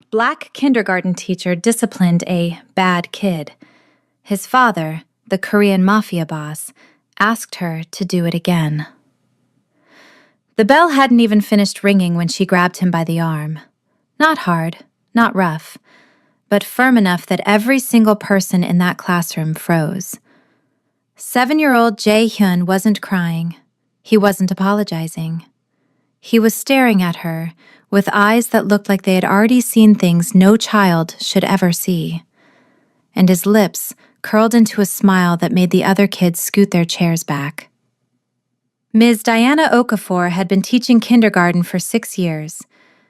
black kindergarten teacher disciplined a bad kid. His father, the Korean Mafia boss, asked her to do it again. The bell hadn't even finished ringing when she grabbed him by the arm. Not hard, not rough, but firm enough that every single person in that classroom froze. 7-year-old Jae-hyun wasn't crying. He wasn't apologizing. He was staring at her with eyes that looked like they had already seen things no child should ever see. And his lips curled into a smile that made the other kids scoot their chairs back. Ms. Diana Okafor had been teaching kindergarten for 6 years.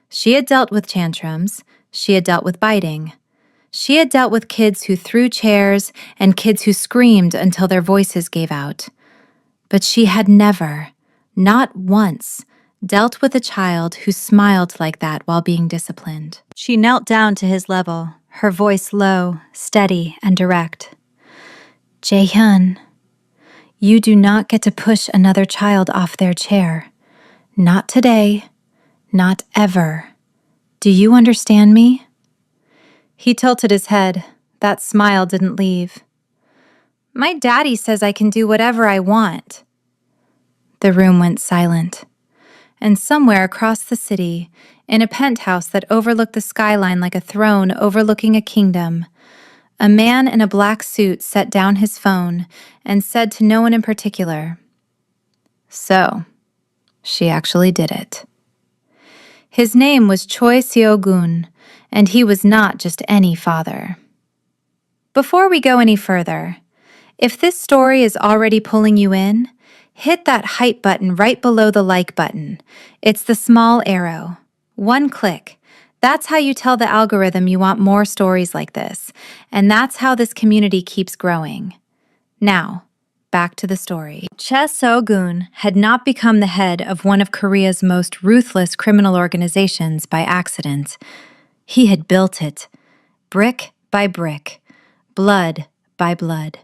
She had dealt with tantrums. She had dealt with biting. She had dealt with kids who threw chairs and kids who screamed until their voices gave out. But she had never, not once, dealt with a child who smiled like that while being disciplined. She knelt down to his level, her voice low, steady, and direct. Jae-hyun, you do not get to push another child off their chair. Not today. Not ever. Do you understand me? He tilted his head. That smile didn't leave. My daddy says I can do whatever I want. The room went silent. And somewhere across the city, in a penthouse that overlooked the skyline like a throne overlooking a kingdom, a man in a black suit set down his phone and said to no one in particular, "So, she actually did it." His name was Choi Seo-gun, and he was not just any father. Before we go any further, if this story is already pulling you in, hit that hype button right below the like button. It's the small arrow. One click. That's how you tell the algorithm you want more stories like this, and that's how this community keeps growing. Now, back to the story. Choi Seo-gun had not become the head of one of Korea's most ruthless criminal organizations by accident. He had built it, brick by brick, blood by blood.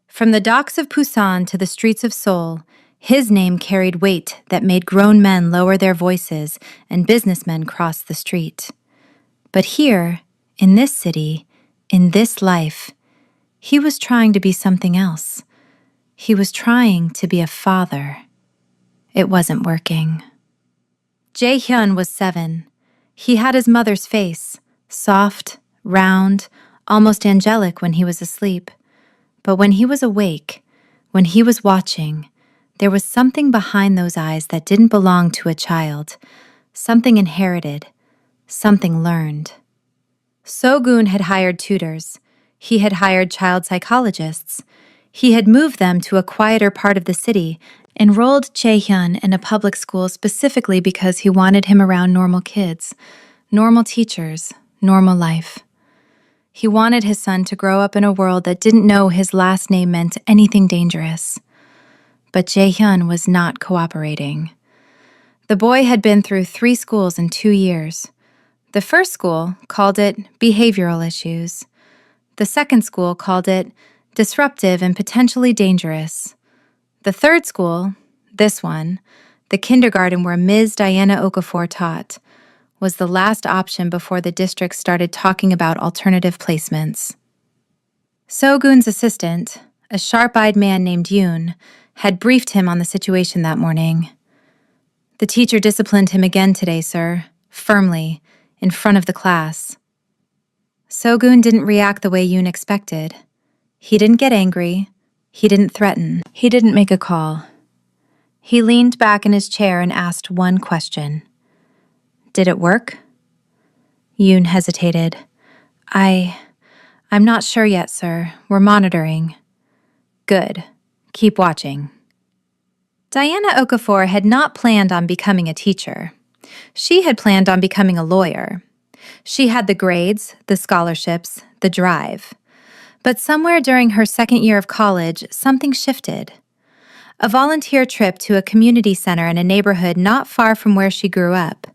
From the docks of Busan to the streets of Seoul, his name carried weight that made grown men lower their voices and businessmen cross the street. But here, in this city, in this life, he was trying to be something else. He was trying to be a father. It wasn't working. Jae-hyun was 7. He had his mother's face, soft, round, almost angelic when he was asleep. But when he was awake, when he was watching, there was something behind those eyes that didn't belong to a child, something inherited, something learned. Seo-gun had hired tutors. He had hired child psychologists. He had moved them to a quieter part of the city, enrolled Jae-hyun in a public school specifically because he wanted him around normal kids, normal teachers, normal life. He wanted his son to grow up in a world that didn't know his last name meant anything dangerous. But Jae-hyun was not cooperating. The boy had been through 3 schools in 2 years. The first school called it behavioral issues. The second school called it disruptive and potentially dangerous. The third school, this one, the kindergarten where Ms. Diana Okafor taught, was the last option before the district started talking about alternative placements. Seo-gun's assistant, a sharp-eyed man named Yoon, had briefed him on the situation that morning. The teacher disciplined him again today, sir, firmly, in front of the class. Seo-gun didn't react the way Yoon expected. He didn't get angry. He didn't threaten. He didn't make a call. He leaned back in his chair and asked one question. Did it work? Yoon hesitated. I'm not sure yet, sir. We're monitoring. Good. Keep watching. Diana Okafor had not planned on becoming a teacher. She had planned on becoming a lawyer. She had the grades, the scholarships, the drive. But somewhere during her second year of college, something shifted. A volunteer trip to a community center in a neighborhood not far from where she grew up.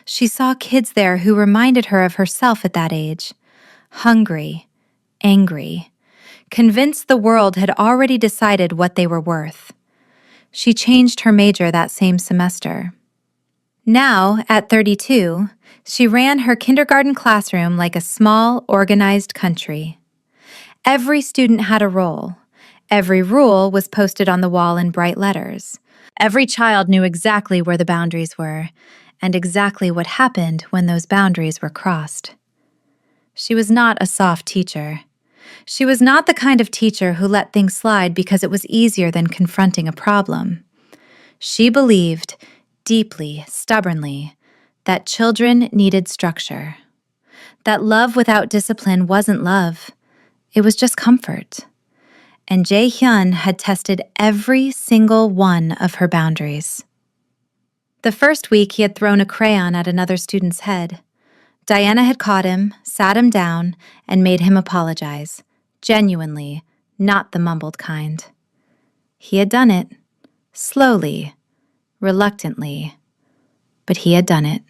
She saw kids there who reminded her of herself at that age. Hungry, angry, convinced the world had already decided what they were worth. She changed her major that same semester. Now, at 32, She ran her kindergarten classroom like a small, organized country. Every student had a role. Every rule was posted on the wall in bright letters. Every child knew exactly where the boundaries were, and exactly what happened when those boundaries were crossed. She was not a soft teacher. She was not the kind of teacher who let things slide because it was easier than confronting a problem. She believed, deeply, stubbornly, that children needed structure. That love without discipline wasn't love. It was just comfort. And Jae-hyun had tested every single one of her boundaries. The first week, he had thrown a crayon at another student's head. Diana had caught him, sat him down, and made him apologize. Genuinely, not the mumbled kind. He had done it. Slowly, reluctantly, but he had done it.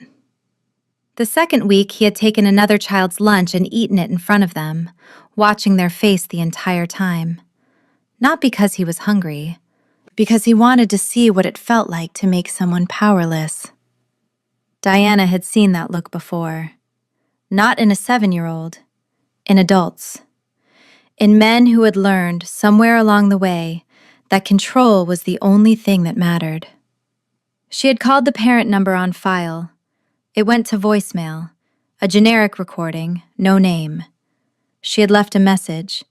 The second week, he had taken another child's lunch and eaten it in front of them, watching their face the entire time. Not because he was hungry, because he wanted to see what it felt like to make someone powerless. Diana had seen that look before. Not in a 7-year-old, in adults. In men who had learned, somewhere along the way, that control was the only thing that mattered. She had called the parent number on file. It went to voicemail, a generic recording, no name. She had left a message.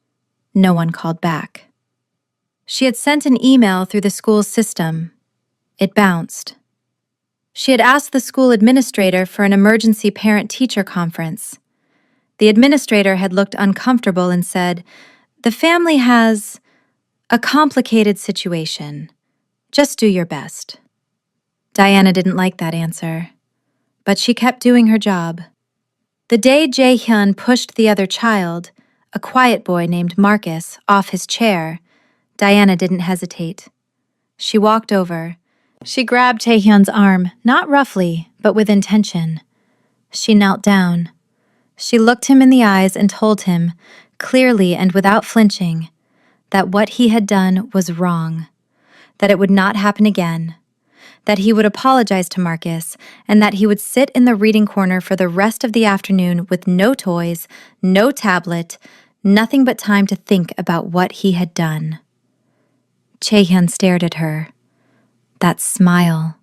No one called back. She had sent an email through the school's system. It bounced. She had asked the school administrator for an emergency parent-teacher conference. The administrator had looked uncomfortable and said, "The family has a complicated situation. Just do your best." Diana didn't like that answer, but she kept doing her job. The day Jae-hyun pushed the other child, a quiet boy named Marcus, off his chair, Diana didn't hesitate. She walked over. She grabbed Taehyun's arm, not roughly, but with intention. She knelt down. She looked him in the eyes and told him, clearly and without flinching, that what he had done was wrong, that it would not happen again, that he would apologize to Marcus, and that he would sit in the reading corner for the rest of the afternoon with no toys, no tablet, nothing but time to think about what he had done. Chaehyun stared at her. That smile,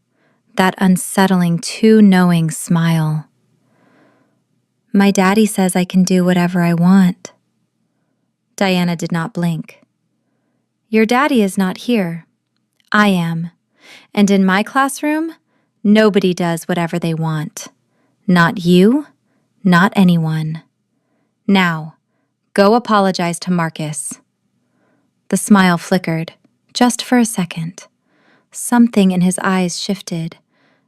that unsettling, too knowing smile. "My daddy says I can do whatever I want." Diana did not blink. "Your daddy is not here. I am. And in my classroom, nobody does whatever they want. Not you, not anyone. Now, go apologize to Marcus." The smile flickered, just for a second. Something in his eyes shifted.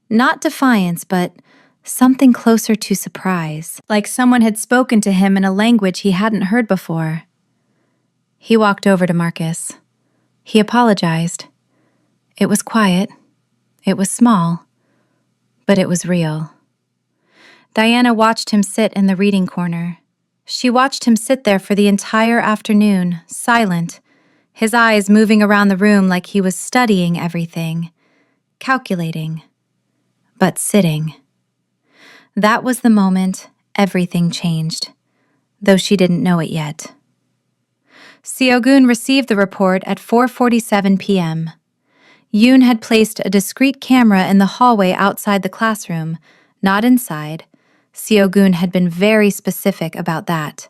Not defiance, but something closer to surprise, like someone had spoken to him in a language he hadn't heard before. He walked over to Marcus. He apologized. It was quiet. It was small. But it was real. Diana watched him sit in the reading corner. She watched him sit there for the entire afternoon, silent, his eyes moving around the room like he was studying everything, calculating, but sitting. That was the moment everything changed, though she didn't know it yet. Seo-gun received the report at 4:47 p.m. Yoon had placed a discreet camera in the hallway outside the classroom, not inside. Seo-gun had been very specific about that.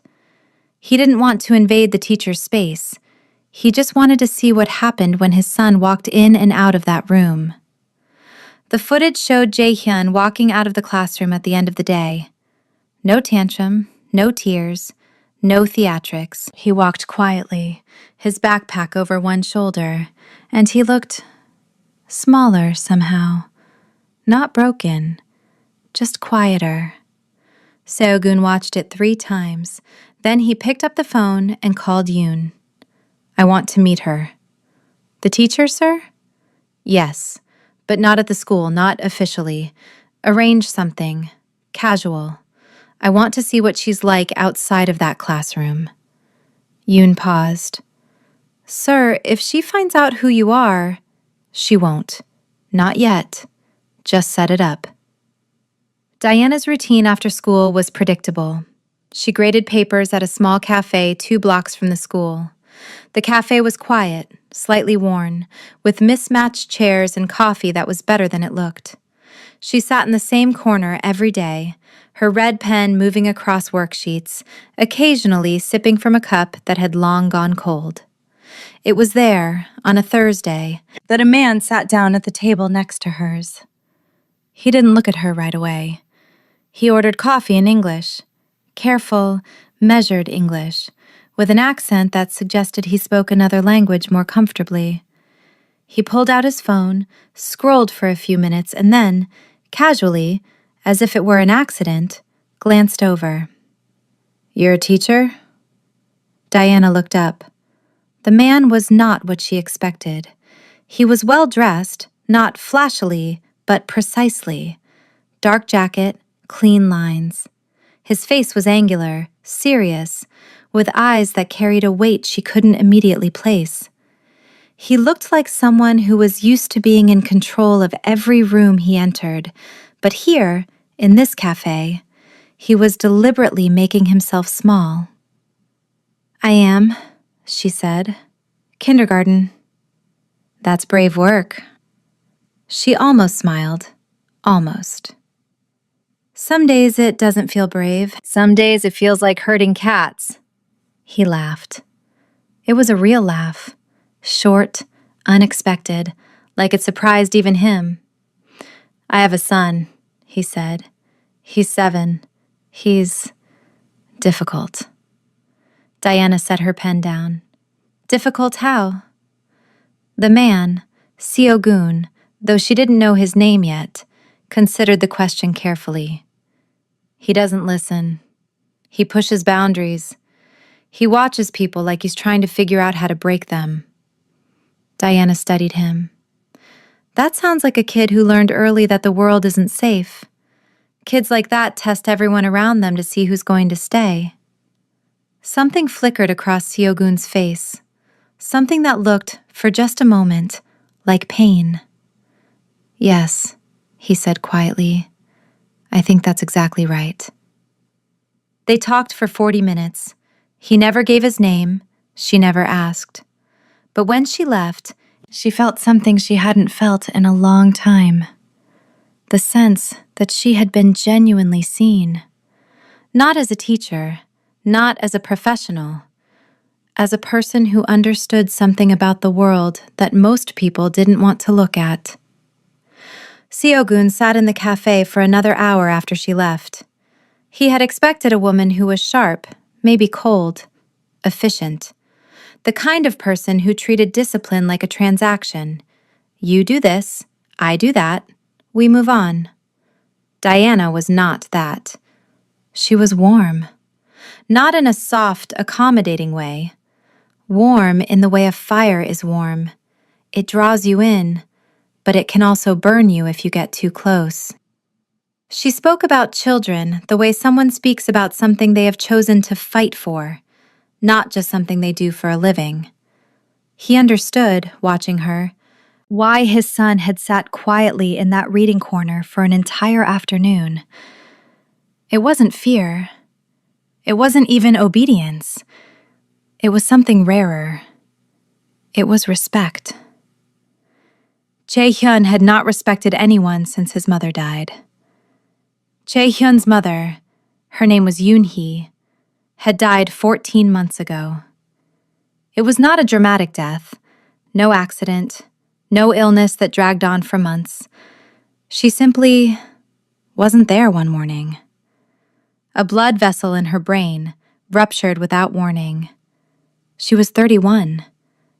He didn't want to invade the teacher's space. He just wanted to see what happened when his son walked in and out of that room. The footage showed Jae-hyun walking out of the classroom at the end of the day. No tantrum, no tears, no theatrics. He walked quietly, his backpack over one shoulder, and he looked smaller somehow. Not broken, just quieter. Seo-gun watched it 3 times. Then he picked up the phone and called Yoon. "I want to meet her." "The teacher, sir?" "Yes, but not at the school, not officially. Arrange something. Casual. I want to see what she's like outside of that classroom." Yoon paused. "Sir, if she finds out who you are..." "She won't. Not yet. Just set it up." Diana's routine after school was predictable. She graded papers at a small cafe 2 blocks from the school. The cafe was quiet, slightly worn, with mismatched chairs and coffee that was better than it looked. She sat in the same corner every day, her red pen moving across worksheets, occasionally sipping from a cup that had long gone cold. It was there, on a Thursday, that a man sat down at the table next to hers. He didn't look at her right away. He ordered coffee in English, careful, measured English, with an accent that suggested he spoke another language more comfortably. He pulled out his phone, scrolled for a few minutes, and then, casually, as if it were an accident, glanced over. "You're a teacher?" Diana looked up. The man was not what she expected. He was well dressed, not flashily, but precisely. Dark jacket, clean lines. His face was angular, serious, with eyes that carried a weight she couldn't immediately place. He looked like someone who was used to being in control of every room he entered, but here, in this cafe, he was deliberately making himself small. "I am," she said. "Kindergarten." "That's brave work." She almost smiled. Almost. "Some days it doesn't feel brave. Some days it feels like herding cats." He laughed. It was a real laugh. Short, unexpected, like it surprised even him. "I have a son," he said. "He's 7. He's difficult." Diana set her pen down. "Difficult how?" The man, Siogun, though she didn't know his name yet, considered the question carefully. "He doesn't listen. He pushes boundaries. He watches people like he's trying to figure out how to break them." Diana studied him. "That sounds like a kid who learned early that the world isn't safe. Kids like that test everyone around them to see who's going to stay." Something flickered across Siogun's face. Something that looked, for just a moment, like pain. "Yes," he said quietly. "I think that's exactly right." They talked for 40 minutes. He never gave his name. She never asked. But when she left, she felt something she hadn't felt in a long time. The sense that she had been genuinely seen. Not as a teacher, not as a professional, as a person who understood something about the world that most people didn't want to look at. Siogun sat in the cafe for another hour after she left. He had expected a woman who was sharp, maybe cold, efficient. The kind of person who treated discipline like a transaction. You do this, I do that, we move on. Diana was not that. She was warm. Not in a soft, accommodating way. Warm in the way a fire is warm. It draws you in, but it can also burn you if you get too close. She spoke about children the way someone speaks about something they have chosen to fight for, not just something they do for a living. He understood, watching her, why his son had sat quietly in that reading corner for an entire afternoon. It wasn't fear. It wasn't even obedience. It was something rarer. It was respect. Jae-hyun had not respected anyone since his mother died. Jae-hyun's mother, her name was Yoon-hee, had died 14 months ago. It was not a dramatic death, no accident, no illness that dragged on for months. She simply wasn't there one morning. A blood vessel in her brain ruptured without warning. She was 31.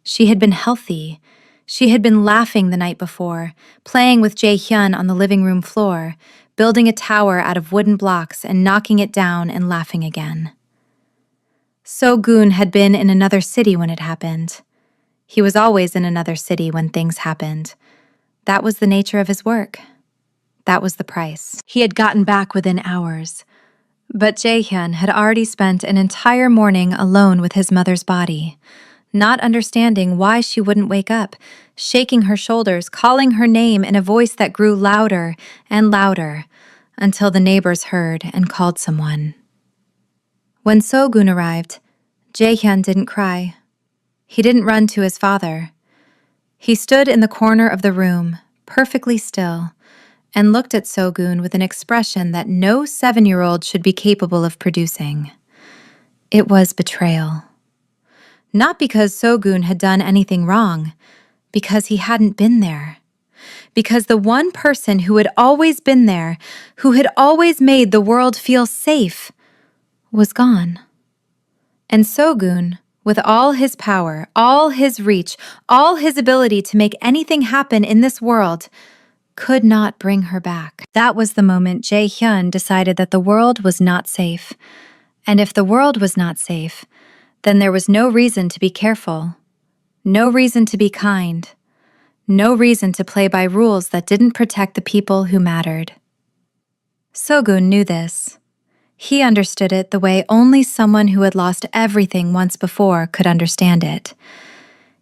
She had been healthy. She had been laughing the night before, playing with Jae-hyun on the living room floor, building a tower out of wooden blocks and knocking it down and laughing again. So-gun had been in another city when it happened. He was always in another city when things happened. That was the nature of his work. That was the price. He had gotten back within hours. But Jae-hyun had already spent an entire morning alone with his mother's body, not understanding why she wouldn't wake up, shaking her shoulders, calling her name in a voice that grew louder and louder, until the neighbors heard and called someone. When So-gun arrived, Jae-hyun didn't cry. He didn't run to his father. He stood in the corner of the room, perfectly still, and looked at So-gun with an expression that no 7-year-old should be capable of producing. It was betrayal. Not because So-gun had done anything wrong, because he hadn't been there. Because the one person who had always been there, who had always made the world feel safe, was gone. And So-gun, with all his power, all his reach, all his ability to make anything happen in this world, could not bring her back. That was the moment Jae-hyun decided that the world was not safe. And if the world was not safe, then there was no reason to be careful, no reason to be kind, no reason to play by rules that didn't protect the people who mattered. So-gun knew this. He understood it the way only someone who had lost everything once before could understand it.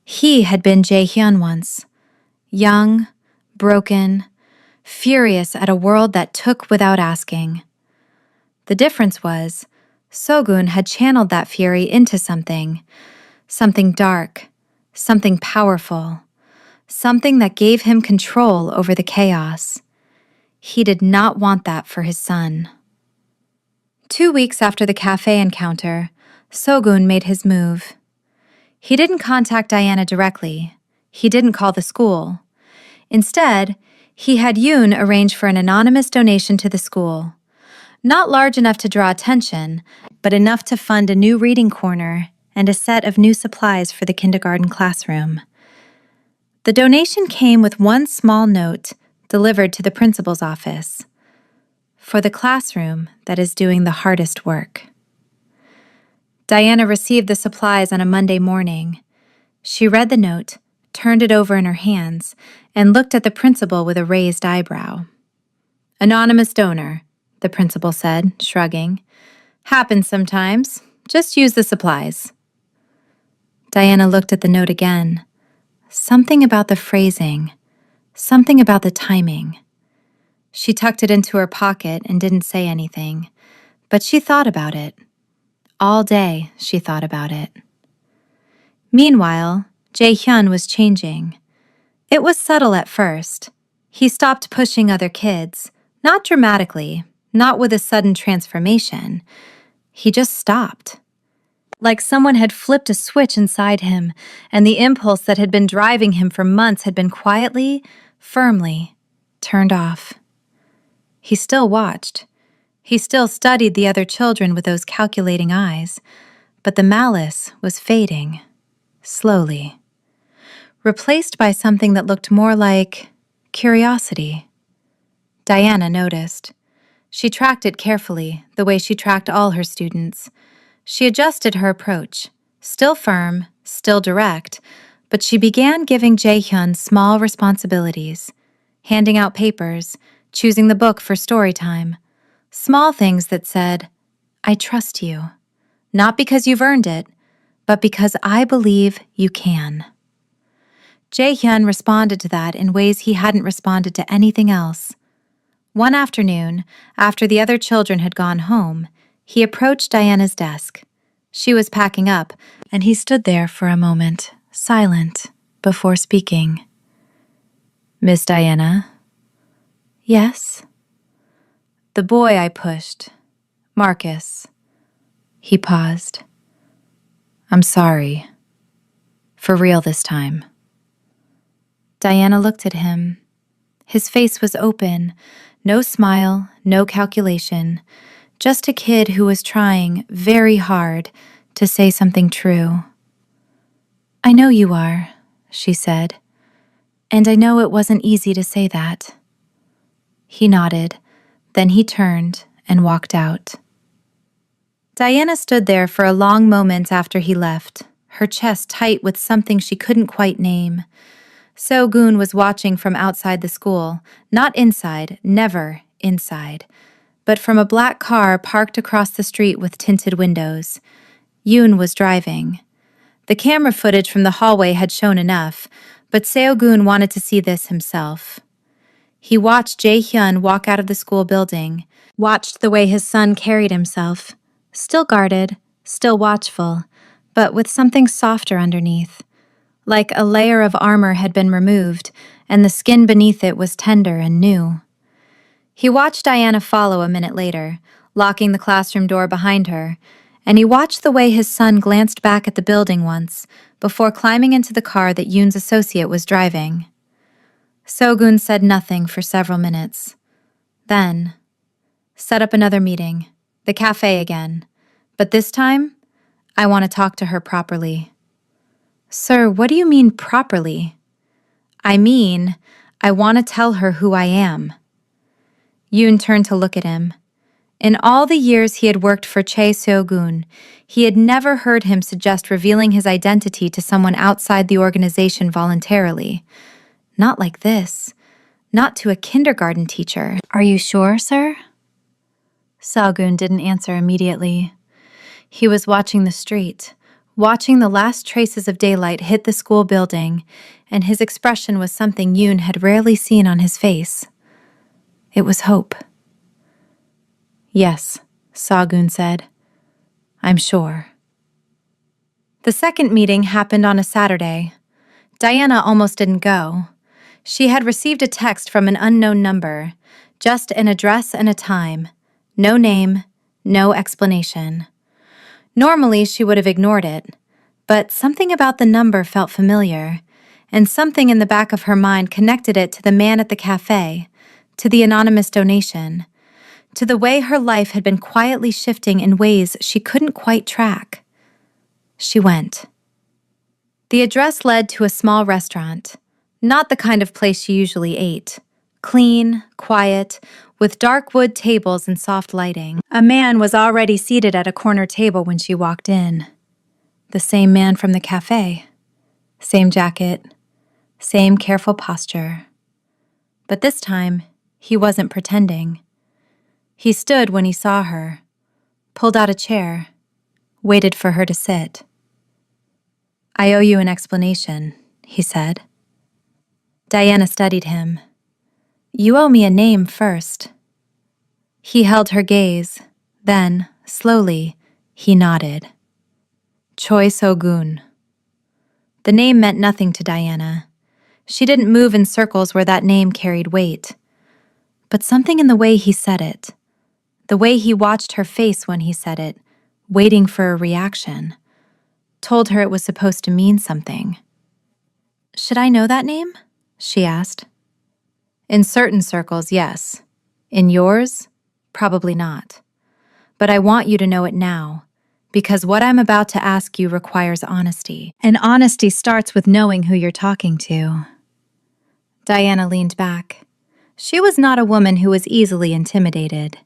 He had been Jae-hyun once, young, broken, furious at a world that took without asking. The difference was, So-gun had channeled that fury into something dark, something powerful, something that gave him control over the chaos. He did not want that for his son. 2 weeks after the cafe encounter, So-gun made his move. He didn't contact Diana directly. He didn't call the school. Instead, he had Yoon arrange for an anonymous donation to the school. Not large enough to draw attention, but enough to fund a new reading corner and a set of new supplies for the kindergarten classroom. The donation came with one small note delivered to the principal's office. For the classroom that is doing the hardest work. Diana received the supplies on a Monday morning. She read the note, turned it over in her hands, and looked at the principal with a raised eyebrow. "Anonymous donor," the principal said, shrugging. "Happens sometimes. Just use the supplies." Diana looked at the note again. Something about the phrasing, something about the timing. She tucked it into her pocket and didn't say anything, but she thought about it. All day, she thought about it. Meanwhile, Jae-hyun was changing. It was subtle at first. He stopped pushing other kids, not dramatically, not with a sudden transformation. He just stopped. Like someone had flipped a switch inside him, and the impulse that had been driving him for months had been quietly, firmly turned off. He still watched. He still studied the other children with those calculating eyes, but the malice was fading, slowly, replaced by something that looked more like curiosity. Diana noticed. She tracked it carefully, the way she tracked all her students. She adjusted her approach, still firm, still direct, but she began giving Jae-hyun small responsibilities, handing out papers, choosing the book for story time. Small things that said, "I trust you, not because you've earned it, but because I believe you can." Jae-hyun responded to that in ways he hadn't responded to anything else. One afternoon, after the other children had gone home, he approached Diana's desk. She was packing up, and he stood there for a moment, silent, before speaking. "Miss Diana?" "Yes?" "The boy I pushed, Marcus." He paused. "I'm sorry. For real this time." Diana looked at him. His face was open, no smile, no calculation, just a kid who was trying very hard to say something true. "I know you are," she said, "and I know it wasn't easy to say that." He nodded, then he turned and walked out. Diana stood there for a long moment after he left, her chest tight with something she couldn't quite name. So-gun was watching from outside the school, not inside, never inside, but from a black car parked across the street with tinted windows. Yoon was driving. The camera footage from the hallway had shown enough, but Seo-gun wanted to see this himself. He watched Jae-hyun walk out of the school building, watched the way his son carried himself, still guarded, still watchful, but with something softer underneath, like a layer of armor had been removed, and the skin beneath it was tender and new. He watched Diana follow a minute later, locking the classroom door behind her, and he watched the way his son glanced back at the building once, before climbing into the car that Yoon's associate was driving. Sogun said nothing for several minutes. Then, set up another meeting, the cafe again, but this time, I want to talk to her properly. Sir, what do you mean properly? I mean, I want to tell her who I am. Yoon turned to look at him. In all the years he had worked for Chae Seo-gun, he had never heard him suggest revealing his identity to someone outside the organization voluntarily. Not like this. Not to a kindergarten teacher. Are you sure, sir? Seo-gun didn't answer immediately. He was watching the street, watching the last traces of daylight hit the school building, and his expression was something Yoon had rarely seen on his face. It was hope. Yes, Seo-gun said. I'm sure. The second meeting happened on a Saturday. Diana almost didn't go. She had received a text from an unknown number, just an address and a time. No name, no explanation. Normally, she would have ignored it, but something about the number felt familiar, and something in the back of her mind connected it to the man at the cafe, to the anonymous donation, to the way her life had been quietly shifting in ways she couldn't quite track. She went. The address led to a small restaurant, not the kind of place she usually ate. Clean, quiet, with dark wood tables and soft lighting. A man was already seated at a corner table when she walked in. The same man from the cafe. Same jacket. Same careful posture. But this time, he wasn't pretending. He stood when he saw her, pulled out a chair, waited for her to sit. I owe you an explanation, he said. Diana studied him. You owe me a name first. He held her gaze. Then, slowly, he nodded. Choi So-gun. The name meant nothing to Diana. She didn't move in circles where that name carried weight. But something in the way he said it, the way he watched her face when he said it, waiting for a reaction, told her it was supposed to mean something. Should I know that name? She asked. In certain circles, yes. In yours, probably not. But I want you to know it now, because what I'm about to ask you requires honesty. And honesty starts with knowing who you're talking to. Diana leaned back. She was not a woman who was easily intimidated.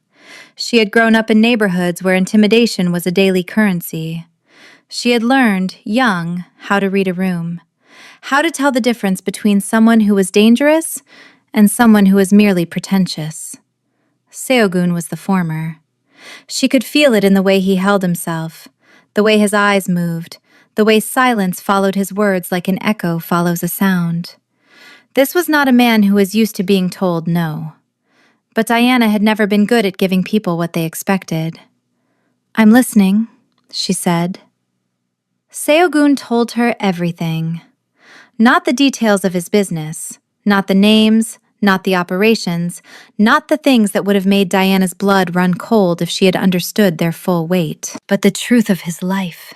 She had grown up in neighborhoods where intimidation was a daily currency. She had learned, young, how to read a room, how to tell the difference between someone who was dangerous and someone who was merely pretentious. Seo-gun was the former. She could feel it in the way he held himself, the way his eyes moved, the way silence followed his words like an echo follows a sound. This was not a man who was used to being told no. But Diana had never been good at giving people what they expected. I'm listening, she said. Seo-gun told her everything. Not the details of his business, not the names, not the operations, not the things that would have made Diana's blood run cold if she had understood their full weight, but the truth of his life.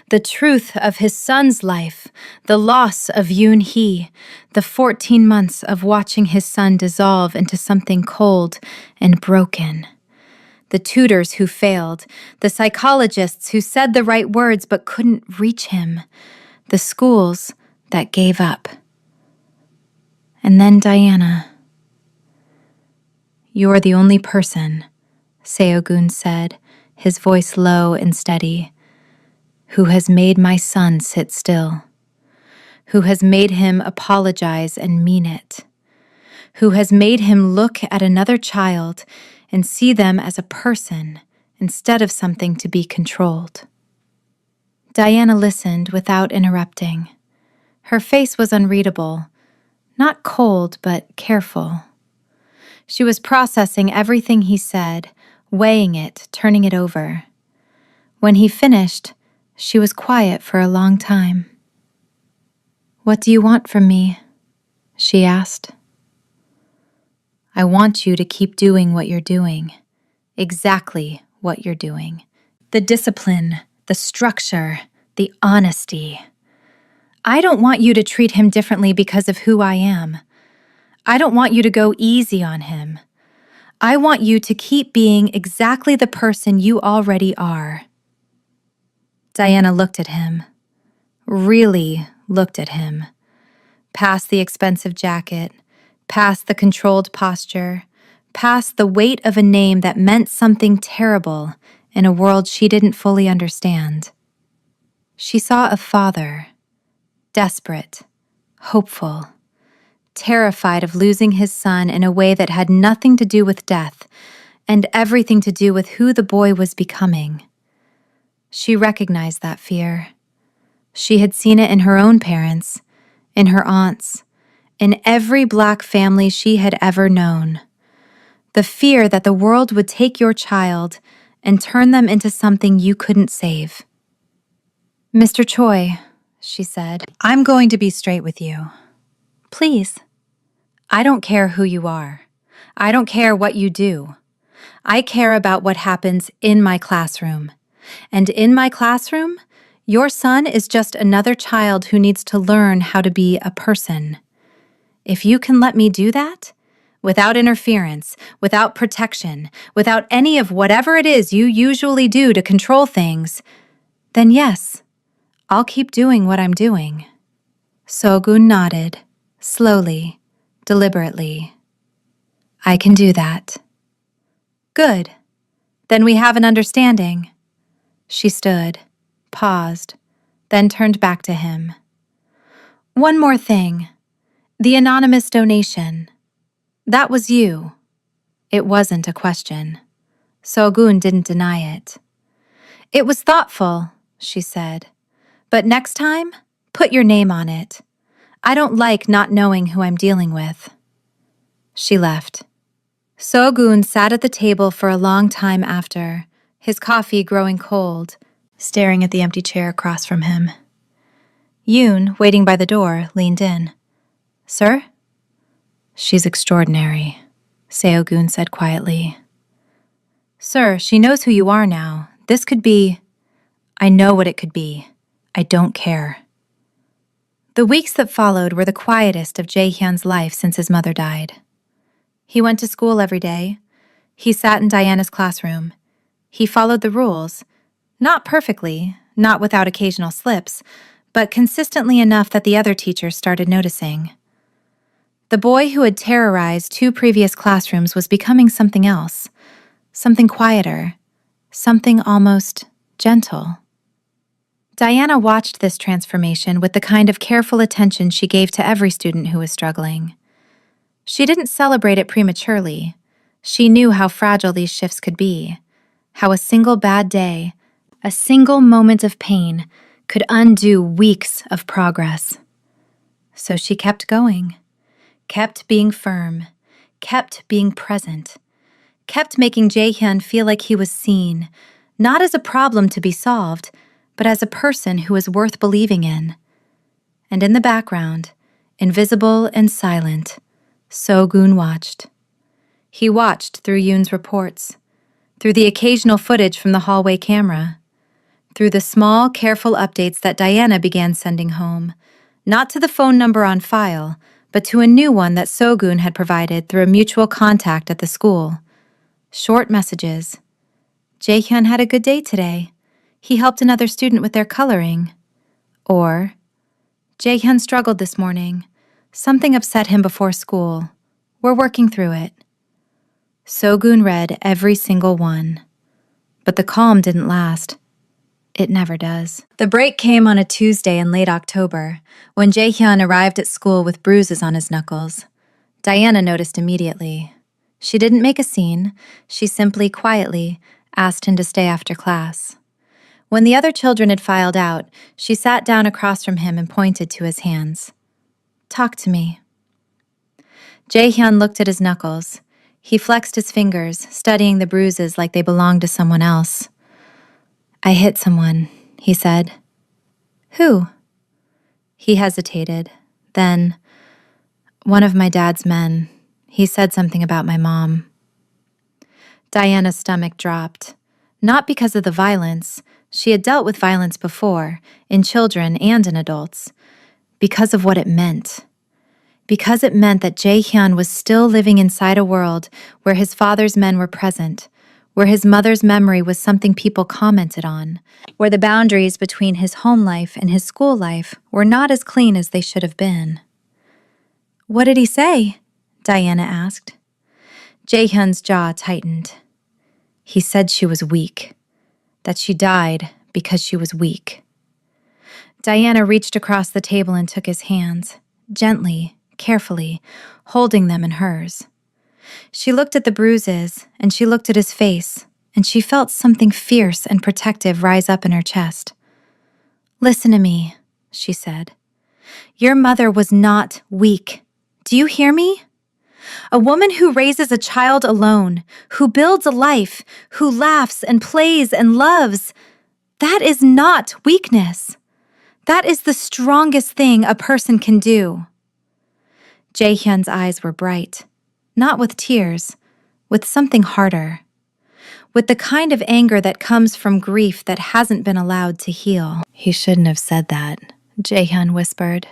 The truth of his son's life, the loss of Yoon Hee, the 14 months of watching his son dissolve into something cold and broken. The tutors who failed, the psychologists who said the right words but couldn't reach him, the schools that gave up. And then Diana. You're the only person, Seo-gun said, his voice low and steady, who has made my son sit still, who has made him apologize and mean it, who has made him look at another child and see them as a person instead of something to be controlled. Diana listened without interrupting. Her face was unreadable, not cold but careful. She was processing everything he said, weighing it, turning it over. When he finished, she was quiet for a long time. "What do you want from me?" she asked. "I want you to keep doing what you're doing, exactly what you're doing. The discipline, the structure, the honesty. I don't want you to treat him differently because of who I am. I don't want you to go easy on him. I want you to keep being exactly the person you already are." Diana looked at him, really looked at him, past the expensive jacket, past the controlled posture, past the weight of a name that meant something terrible in a world she didn't fully understand. She saw a father, desperate, hopeful, terrified of losing his son in a way that had nothing to do with death and everything to do with who the boy was becoming. She recognized that fear. She had seen it in her own parents, in her aunts, in every Black family she had ever known. The fear that the world would take your child and turn them into something you couldn't save. "Mr. Choi," she said, "I'm going to be straight with you. Please. I don't care who you are. I don't care what you do. I care about what happens in my classroom. And in my classroom, your son is just another child who needs to learn how to be a person. If you can let me do that, without interference, without protection, without any of whatever it is you usually do to control things, then yes, I'll keep doing what I'm doing." Sogun nodded, slowly, deliberately. "I can do that." "Good. Then we have an understanding." She stood, paused, then turned back to him. "One more thing. The anonymous donation. That was you." It wasn't a question. Sogun didn't deny it. "It was thoughtful," she said. "But next time, put your name on it. I don't like not knowing who I'm dealing with." She left. Sogun sat at the table for a long time after, his coffee growing cold, staring at the empty chair across from him. Yoon, waiting by the door, leaned in. "Sir?" "She's extraordinary," Seogun said quietly. "Sir, she knows who you are now. This could be—" "I know what it could be. I don't care." The weeks that followed were the quietest of Jae-hyun's life since his mother died. He went to school every day. He sat in Diana's classroom. He followed the rules, not perfectly, not without occasional slips, but consistently enough that the other teachers started noticing. The boy who had terrorized 2 previous classrooms was becoming something else, something quieter, something almost gentle. Diana watched this transformation with the kind of careful attention she gave to every student who was struggling. She didn't celebrate it prematurely. She knew how fragile these shifts could be, how a single bad day, a single moment of pain, could undo weeks of progress. So she kept going, kept being firm, kept being present, kept making Jae-hyun feel like he was seen, not as a problem to be solved, but as a person who was worth believing in. And in the background, invisible and silent, Sogun watched. He watched through Yoon's reports, through the occasional footage from the hallway camera, through the small, careful updates that Diana began sending home, not to the phone number on file, but to a new one that Sogun had provided through a mutual contact at the school. Short messages. "Jae-hyun had a good day today. He helped another student with their coloring." Or, "Jae-hyun struggled this morning. Something upset him before school. We're working through it." Sogun read every single one. But the calm didn't last. It never does. The break came on a Tuesday in late October, when Jae-hyun arrived at school with bruises on his knuckles. Diana noticed immediately. She didn't make a scene. She simply, quietly, asked him to stay after class. When the other children had filed out, she sat down across from him and pointed to his hands. "Talk to me." Jae-hyun looked at his knuckles. He flexed his fingers, studying the bruises like they belonged to someone else. "I hit someone," he said. "Who?" He hesitated. Then, "One of my dad's men. He said something about my mom." Diana's stomach dropped. Not because of the violence. She had dealt with violence before, in children and in adults. Because of what it meant. Because it meant that Jae-hyun was still living inside a world where his father's men were present, where his mother's memory was something people commented on, where the boundaries between his home life and his school life were not as clean as they should have been. "What did he say?" Diana asked. Jae-hyun's jaw tightened. He said she was weak, that she died because she was weak. Diana reached across the table and took his hands, gently, carefully, holding them in hers. She looked at the bruises, and she looked at his face, and she felt something fierce and protective rise up in her chest. "Listen to me," she said. "Your mother was not weak. Do you hear me? A woman who raises a child alone, who builds a life, who laughs and plays and loves, that is not weakness. That is the strongest thing a person can do." Jae-hyun's eyes were bright, not with tears, with something harder, with the kind of anger that comes from grief that hasn't been allowed to heal. "He shouldn't have said that," Jae-hyun whispered.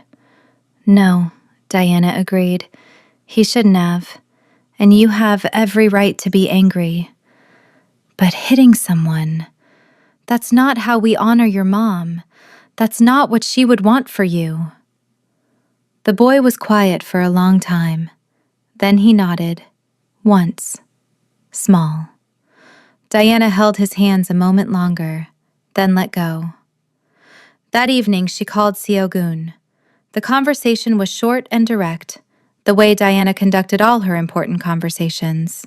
"No," Diana agreed. "He shouldn't have, and you have every right to be angry. But hitting someone, that's not how we honor your mom. That's not what she would want for you." The boy was quiet for a long time. Then he nodded, once, small. Diana held his hands a moment longer, then let go. That evening, she called Seo-gun. The conversation was short and direct, the way Diana conducted all her important conversations.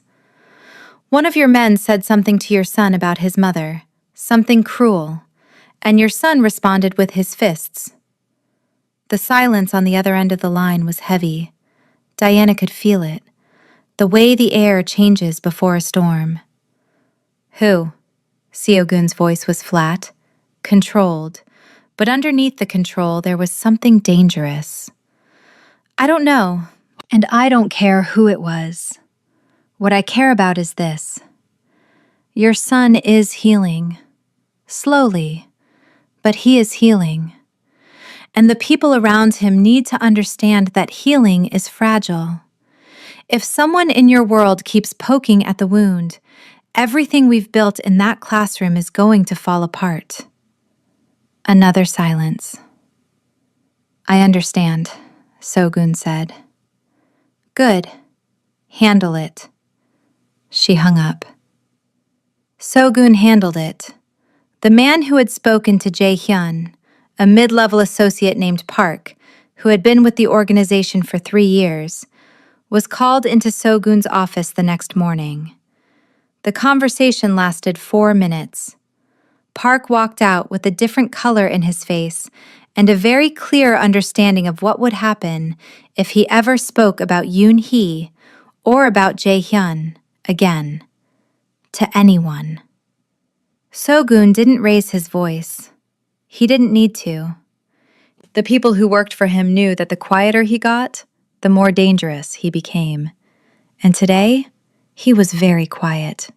"One of your men said something to your son about his mother, something cruel, and your son responded with his fists." The silence on the other end of the line was heavy. Diana could feel it, the way the air changes before a storm. "Who?" Seo-gun's voice was flat, controlled, but underneath the control there was something dangerous. "I don't know, and I don't care who it was. What I care about is this. Your son is healing. Slowly, but he is healing. And the people around him need to understand that healing is fragile. If someone in your world keeps poking at the wound, everything we've built in that classroom is going to fall apart." Another silence. "I understand," Seo-gun said. "Good. Handle it." She hung up. Seo-gun handled it. The man who had spoken to Jae-hyun, a mid-level associate named Park, who had been with the organization for 3 years, was called into Seo-gun's office the next morning. The conversation lasted 4 minutes. Park walked out with a different color in his face and a very clear understanding of what would happen if he ever spoke about Yoon-hee or about Jae-hyun again, to anyone. Seo-gun didn't raise his voice. He didn't need to. The people who worked for him knew that the quieter he got, the more dangerous he became. And today, he was very quiet.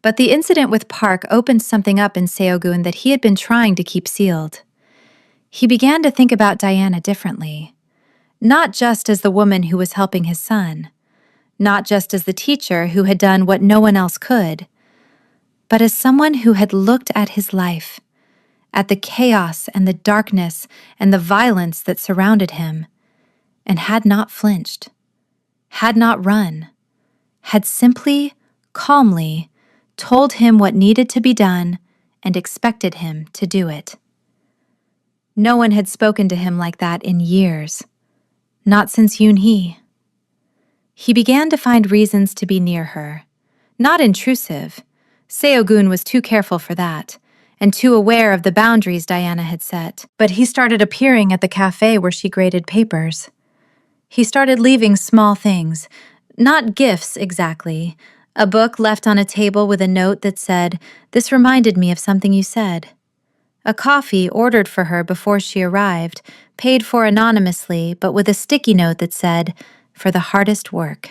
But the incident with Park opened something up in Seo-gun that he had been trying to keep sealed. He began to think about Diana differently, not just as the woman who was helping his son, not just as the teacher who had done what no one else could, but as someone who had looked at his life, at the chaos and the darkness and the violence that surrounded him, and had not flinched, had not run, had simply, calmly, told him what needed to be done and expected him to do it. No one had spoken to him like that in years, not since Yoon-hee. He began to find reasons to be near her, not intrusive. Seo-gun was too careful for that, and too aware of the boundaries Diana had set, but he started appearing at the cafe where she graded papers. He started leaving small things, Not gifts, exactly. A book left on a table with a note that said, "This reminded me of something you said." A coffee ordered for her before she arrived, paid for anonymously, but with a sticky note that said, "For the hardest work."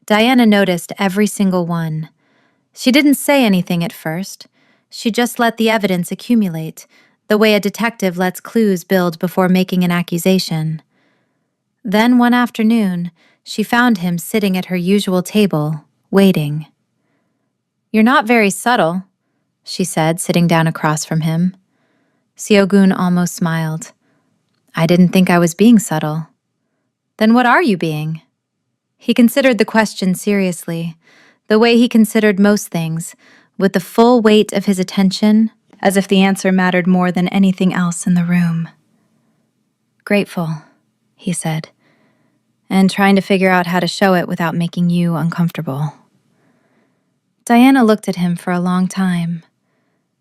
Diana noticed every single one. She didn't say anything at first. She just let the evidence accumulate, the way a detective lets clues build before making an accusation. Then one afternoon, she found him sitting at her usual table, waiting. "You're not very subtle," she said, sitting down across from him. Seogun almost smiled. "I didn't think I was being subtle." "Then what are you being?" He considered the question seriously, the way he considered most things, with the full weight of his attention, as if the answer mattered more than anything else in the room. "Grateful," he said, "and trying to figure out how to show it without making you uncomfortable." Diana looked at him for a long time.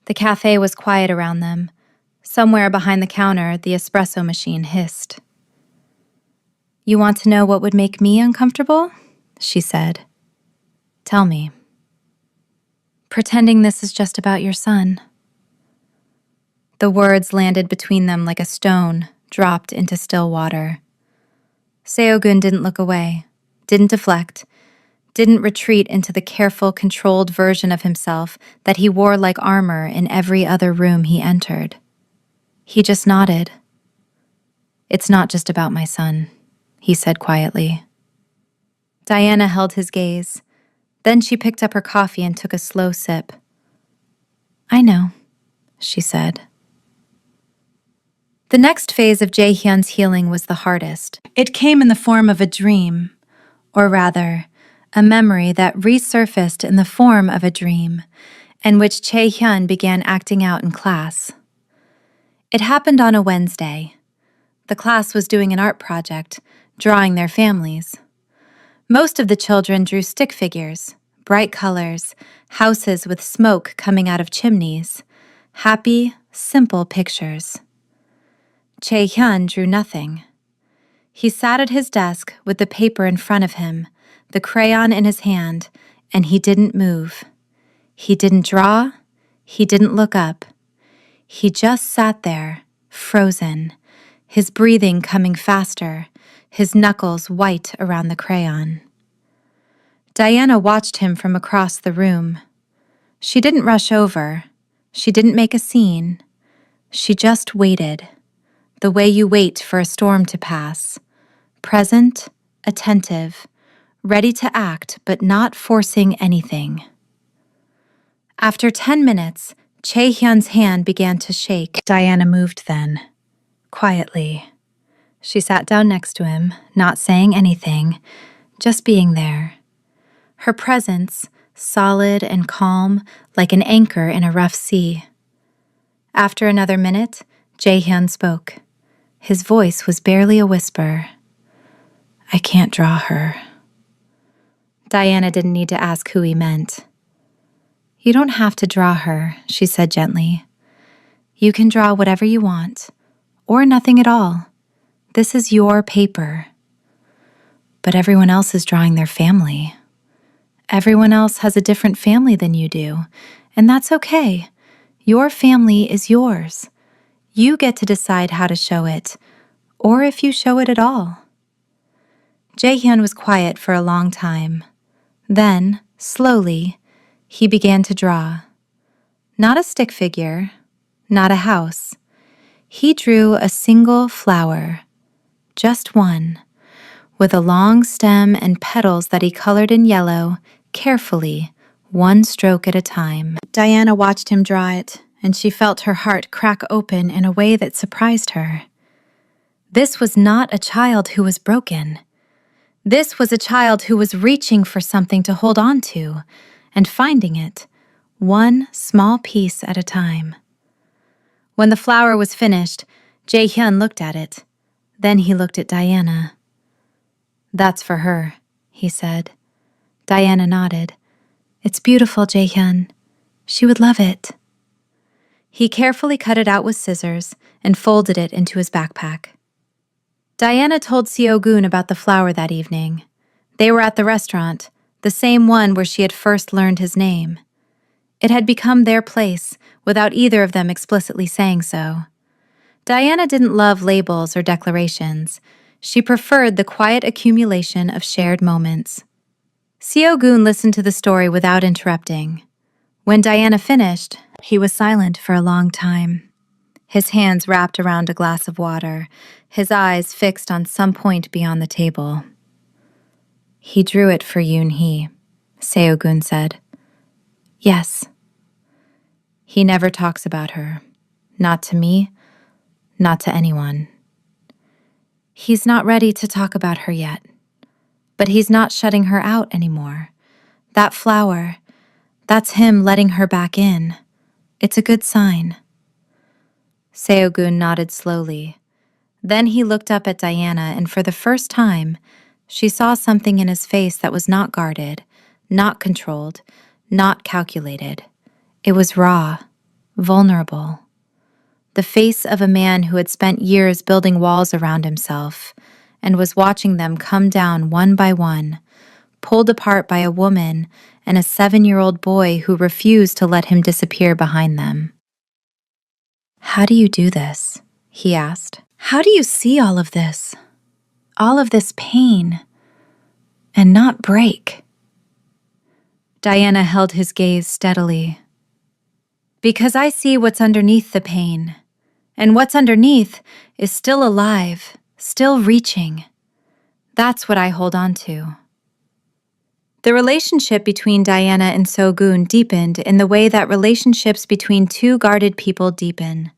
The cafe was quiet around them. Somewhere behind the counter, the espresso machine hissed. "You want to know what would make me uncomfortable?" she said. "Tell me." "Pretending this is just about your son." The words landed between them like a stone dropped into still water. Seogun didn't look away, didn't deflect, didn't retreat into the careful, controlled version of himself that he wore like armor in every other room he entered. He just nodded. "It's not just about my son," he said quietly. Diana held his gaze. Then she picked up her coffee and took a slow sip. "I know," she said. The next phase of Jae-hyun's healing was the hardest. It came in the form of a dream, or rather, a memory that resurfaced in the form of a dream, in which Jae-hyun began acting out in class. It happened on a Wednesday. The class was doing an art project, drawing their families. Most of the children drew stick figures, bright colors, houses with smoke coming out of chimneys, happy, simple pictures. Jae-hyun drew nothing. He sat at his desk with the paper in front of him, the crayon in his hand, and he didn't move. He didn't draw. He didn't look up. He just sat there, frozen, his breathing coming faster, his knuckles white around the crayon. Diana watched him from across the room. She didn't rush over. She didn't make a scene. She just waited, the way you wait for a storm to pass, present, attentive, ready to act but not forcing anything. After 10 minutes, Chae-hyun's hand began to shake. Diana moved then, quietly. She sat down next to him, not saying anything, just being there. Her presence, solid and calm, like an anchor in a rough sea. After another minute, Jae-hyun spoke. His voice was barely a whisper. "I can't draw her." Diana didn't need to ask who he meant. "You don't have to draw her," she said gently. "You can draw whatever you want, or nothing at all. This is your paper." "But everyone else is drawing their family. Everyone else has a different family than you do, and that's okay. Your family is yours. You get to decide how to show it, or if you show it at all." Jae-hyun was quiet for a long time. Then, slowly, he began to draw. Not a stick figure, not a house. He drew a single flower, just one, with a long stem and petals that he colored in yellow, carefully, one stroke at a time. Diana watched him draw it, and she felt her heart crack open in a way that surprised her. This was not a child who was broken. This was a child who was reaching for something to hold on to and finding it, one small piece at a time. When the flower was finished, Jae-hyun looked at it. Then he looked at Diana. "That's for her," he said. Diana nodded. "It's beautiful, Jae-hyun. She would love it." He carefully cut it out with scissors and folded it into his backpack. Diana told Seogun about the flower that evening. They were at the restaurant, the same one where she had first learned his name. It had become their place, without either of them explicitly saying so. Diana didn't love labels or declarations. She preferred the quiet accumulation of shared moments. Seo-gun listened to the story without interrupting. When Diana finished, he was silent for a long time. His hands wrapped around a glass of water, his eyes fixed on some point beyond the table. "He drew it for Yoon-hee," Seo-gun said. "Yes." "He never talks about her. Not to me, not to anyone." "He's not ready to talk about her yet. But he's not shutting her out anymore. That flower, that's him letting her back in. It's a good sign." Seo-gun nodded slowly. Then he looked up at Diana, and for the first time, she saw something in his face that was not guarded, not controlled, not calculated. It was raw, vulnerable. The face of a man who had spent years building walls around himself and was watching them come down one by one, pulled apart by a woman and a 7-year-old boy who refused to let him disappear behind them. "How do you do this?" he asked. "How do you see all of this pain, and not break?" Diana held his gaze steadily. "Because I see what's underneath the pain, and what's underneath is still alive, still reaching. That's what I hold on to." The relationship between Diana and Seo-gun deepened in the way that relationships between two guarded people deepen.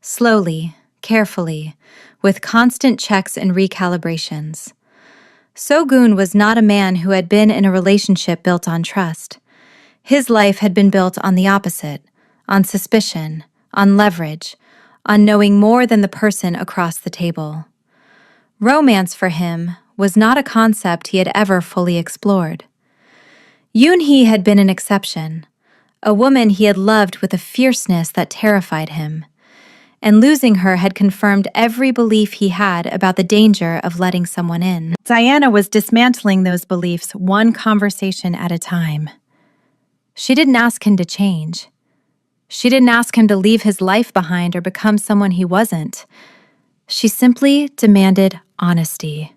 Slowly, carefully, with constant checks and recalibrations. Seo-gun was not a man who had been in a relationship built on trust. His life had been built on the opposite, on suspicion, on leverage, on knowing more than the person across the table. Romance for him was not a concept he had ever fully explored. Yoon-hee had been an exception, a woman he had loved with a fierceness that terrified him, and losing her had confirmed every belief he had about the danger of letting someone in. Diana was dismantling those beliefs one conversation at a time. She didn't ask him to change. She didn't ask him to leave his life behind or become someone he wasn't. She simply demanded honesty.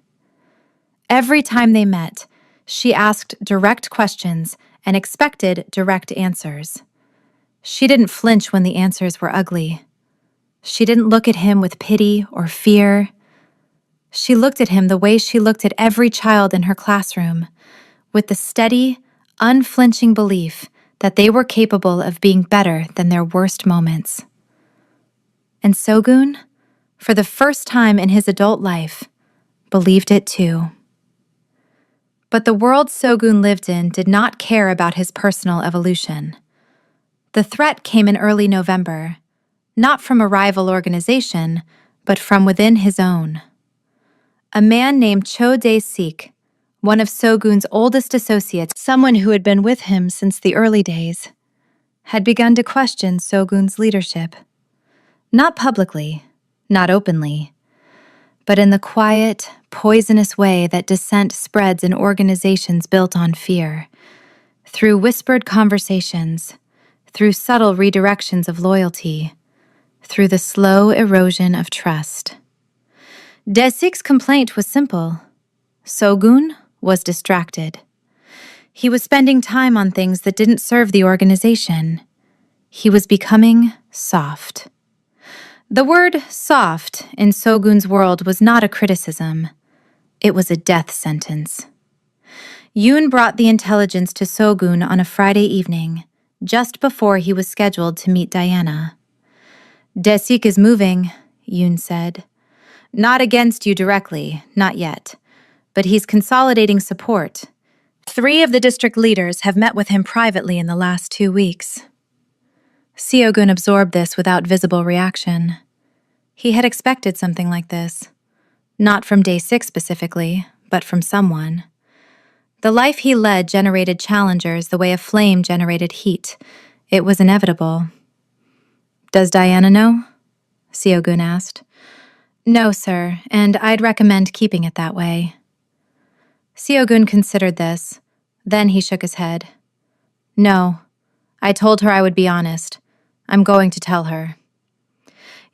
Every time they met, she asked direct questions and expected direct answers. She didn't flinch when the answers were ugly. She didn't look at him with pity or fear. She looked at him the way she looked at every child in her classroom, with the steady, unflinching belief that they were capable of being better than their worst moments. And Seo-gun, for the first time in his adult life, believed it too. But the world Seo-gun lived in did not care about his personal evolution. The threat came in early November, not from a rival organization, but from within his own. A man named Cho Dae-sik, one of Seo-gun's oldest associates, someone who had been with him since the early days, had begun to question Seo-gun's leadership. Not publicly, not openly, but in the quiet, poisonous way that dissent spreads in organizations built on fear, through whispered conversations, through subtle redirections of loyalty, through the slow erosion of trust. Dae-sik's complaint was simple. Seo-gun was distracted. He was spending time on things that didn't serve the organization. He was becoming soft. The word soft in Seo-gun's world was not a criticism. It was a death sentence. Yoon brought the intelligence to Seo-gun on a Friday evening, just before he was scheduled to meet Diana. "Dae-sik is moving," Yoon said. "Not against you directly, not yet, but he's consolidating support. 3 of the district leaders have met with him privately in the last 2 weeks. Seo-gun absorbed this without visible reaction. He had expected something like this. Not from Dae-sik specifically, but from someone. The life he led generated challengers the way a flame generated heat. It was inevitable. "Does Diana know?" Seo-gun asked. "No, sir, and I'd recommend keeping it that way." Seo-gun considered this. Then he shook his head. No, I told her I would be honest. I'm going to tell her.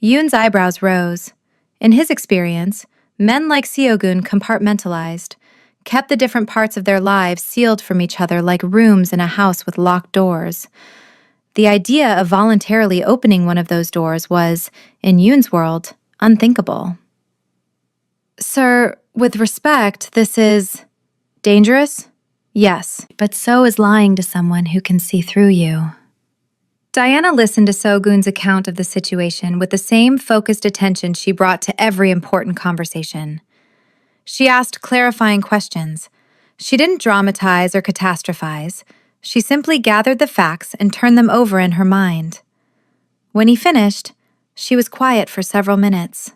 Yoon's eyebrows rose. In his experience, men like Seo-gun compartmentalized, kept the different parts of their lives sealed from each other like rooms in a house with locked doors. The idea of voluntarily opening one of those doors was, in Yoon's world, unthinkable. Sir, with respect, this is dangerous? Yes, but so is lying to someone who can see through you. Diana listened to Seo-gun's account of the situation with the same focused attention she brought to every important conversation. She asked clarifying questions. She didn't dramatize or catastrophize. She simply gathered the facts and turned them over in her mind. When he finished, she was quiet for several minutes.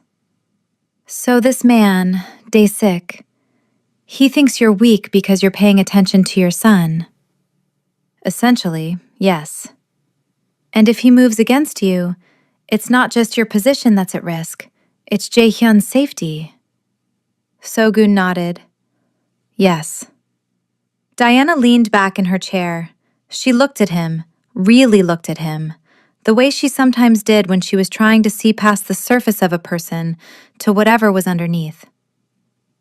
So this man, Dae-sik, he thinks you're weak because you're paying attention to your son. Essentially, yes. And if he moves against you, it's not just your position that's at risk, it's Jae-hyun's safety. Seo-gun nodded. Yes. Diana leaned back in her chair. She looked at him, really looked at him, the way she sometimes did when she was trying to see past the surface of a person to whatever was underneath.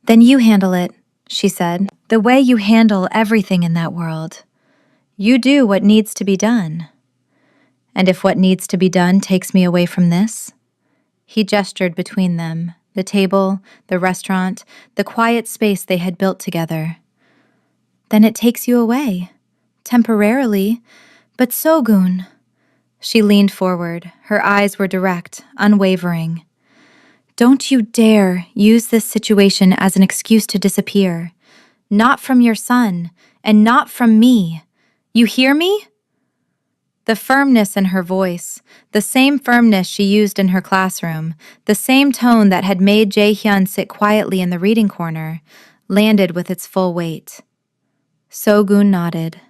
Then you handle it, she said, the way you handle everything in that world. You do what needs to be done. And if what needs to be done takes me away from this? He gestured between them, the table, the restaurant, the quiet space they had built together. Then it takes you away. Temporarily. But Seo-gun. She leaned forward. Her eyes were direct, unwavering. Don't you dare use this situation as an excuse to disappear. Not from your son, and not from me. You hear me? The firmness in her voice, the same firmness she used in her classroom, the same tone that had made Jae-hyun sit quietly in the reading corner, landed with its full weight. Seo-gun nodded.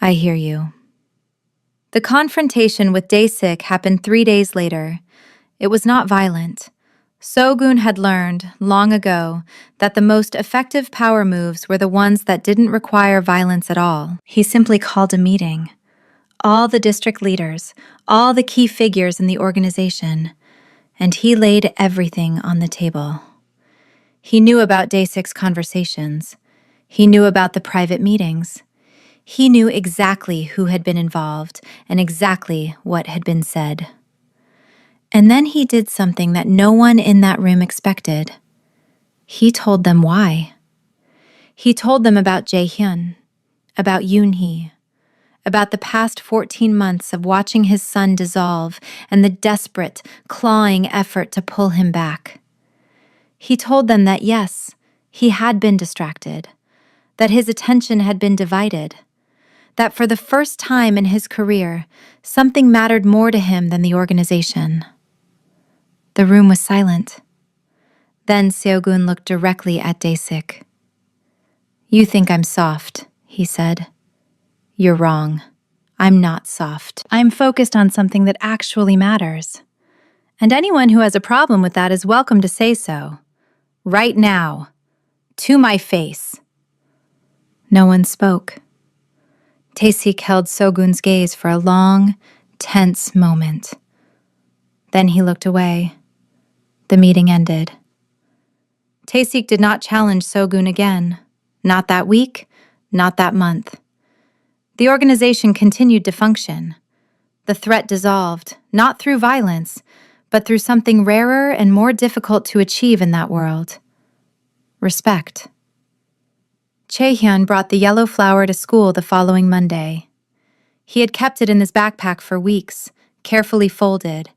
I hear you. The confrontation with Dae-sik happened 3 days later. It was not violent. Seo-gun had learned, long ago, that the most effective power moves were the ones that didn't require violence at all. He simply called a meeting. All the district leaders, all the key figures in the organization, and he laid everything on the table. He knew about Dae-sik's conversations. He knew about the private meetings. He knew exactly who had been involved and exactly what had been said. And then he did something that no one in that room expected. He told them why. He told them about Jae-hyun, about Yoon-hee, about the past 14 months of watching his son dissolve and the desperate, clawing effort to pull him back. He told them that yes, he had been distracted, that his attention had been divided, that for the first time in his career, something mattered more to him than the organization. The room was silent. Then Seo-gun looked directly at Dae-sik. You think I'm soft, he said. You're wrong. I'm not soft. I'm focused on something that actually matters. And anyone who has a problem with that is welcome to say so. Right now. To my face. No one spoke. Dae-sik held Seo-gun's gaze for a long, tense moment. Then he looked away. The meeting ended. Dae-sik did not challenge Seo-gun again. Not that week, not that month. The organization continued to function. The threat dissolved, not through violence, but through something rarer and more difficult to achieve in that world. Respect. Jae-hyun brought the yellow flower to school the following Monday. He had kept it in his backpack for weeks, carefully folded,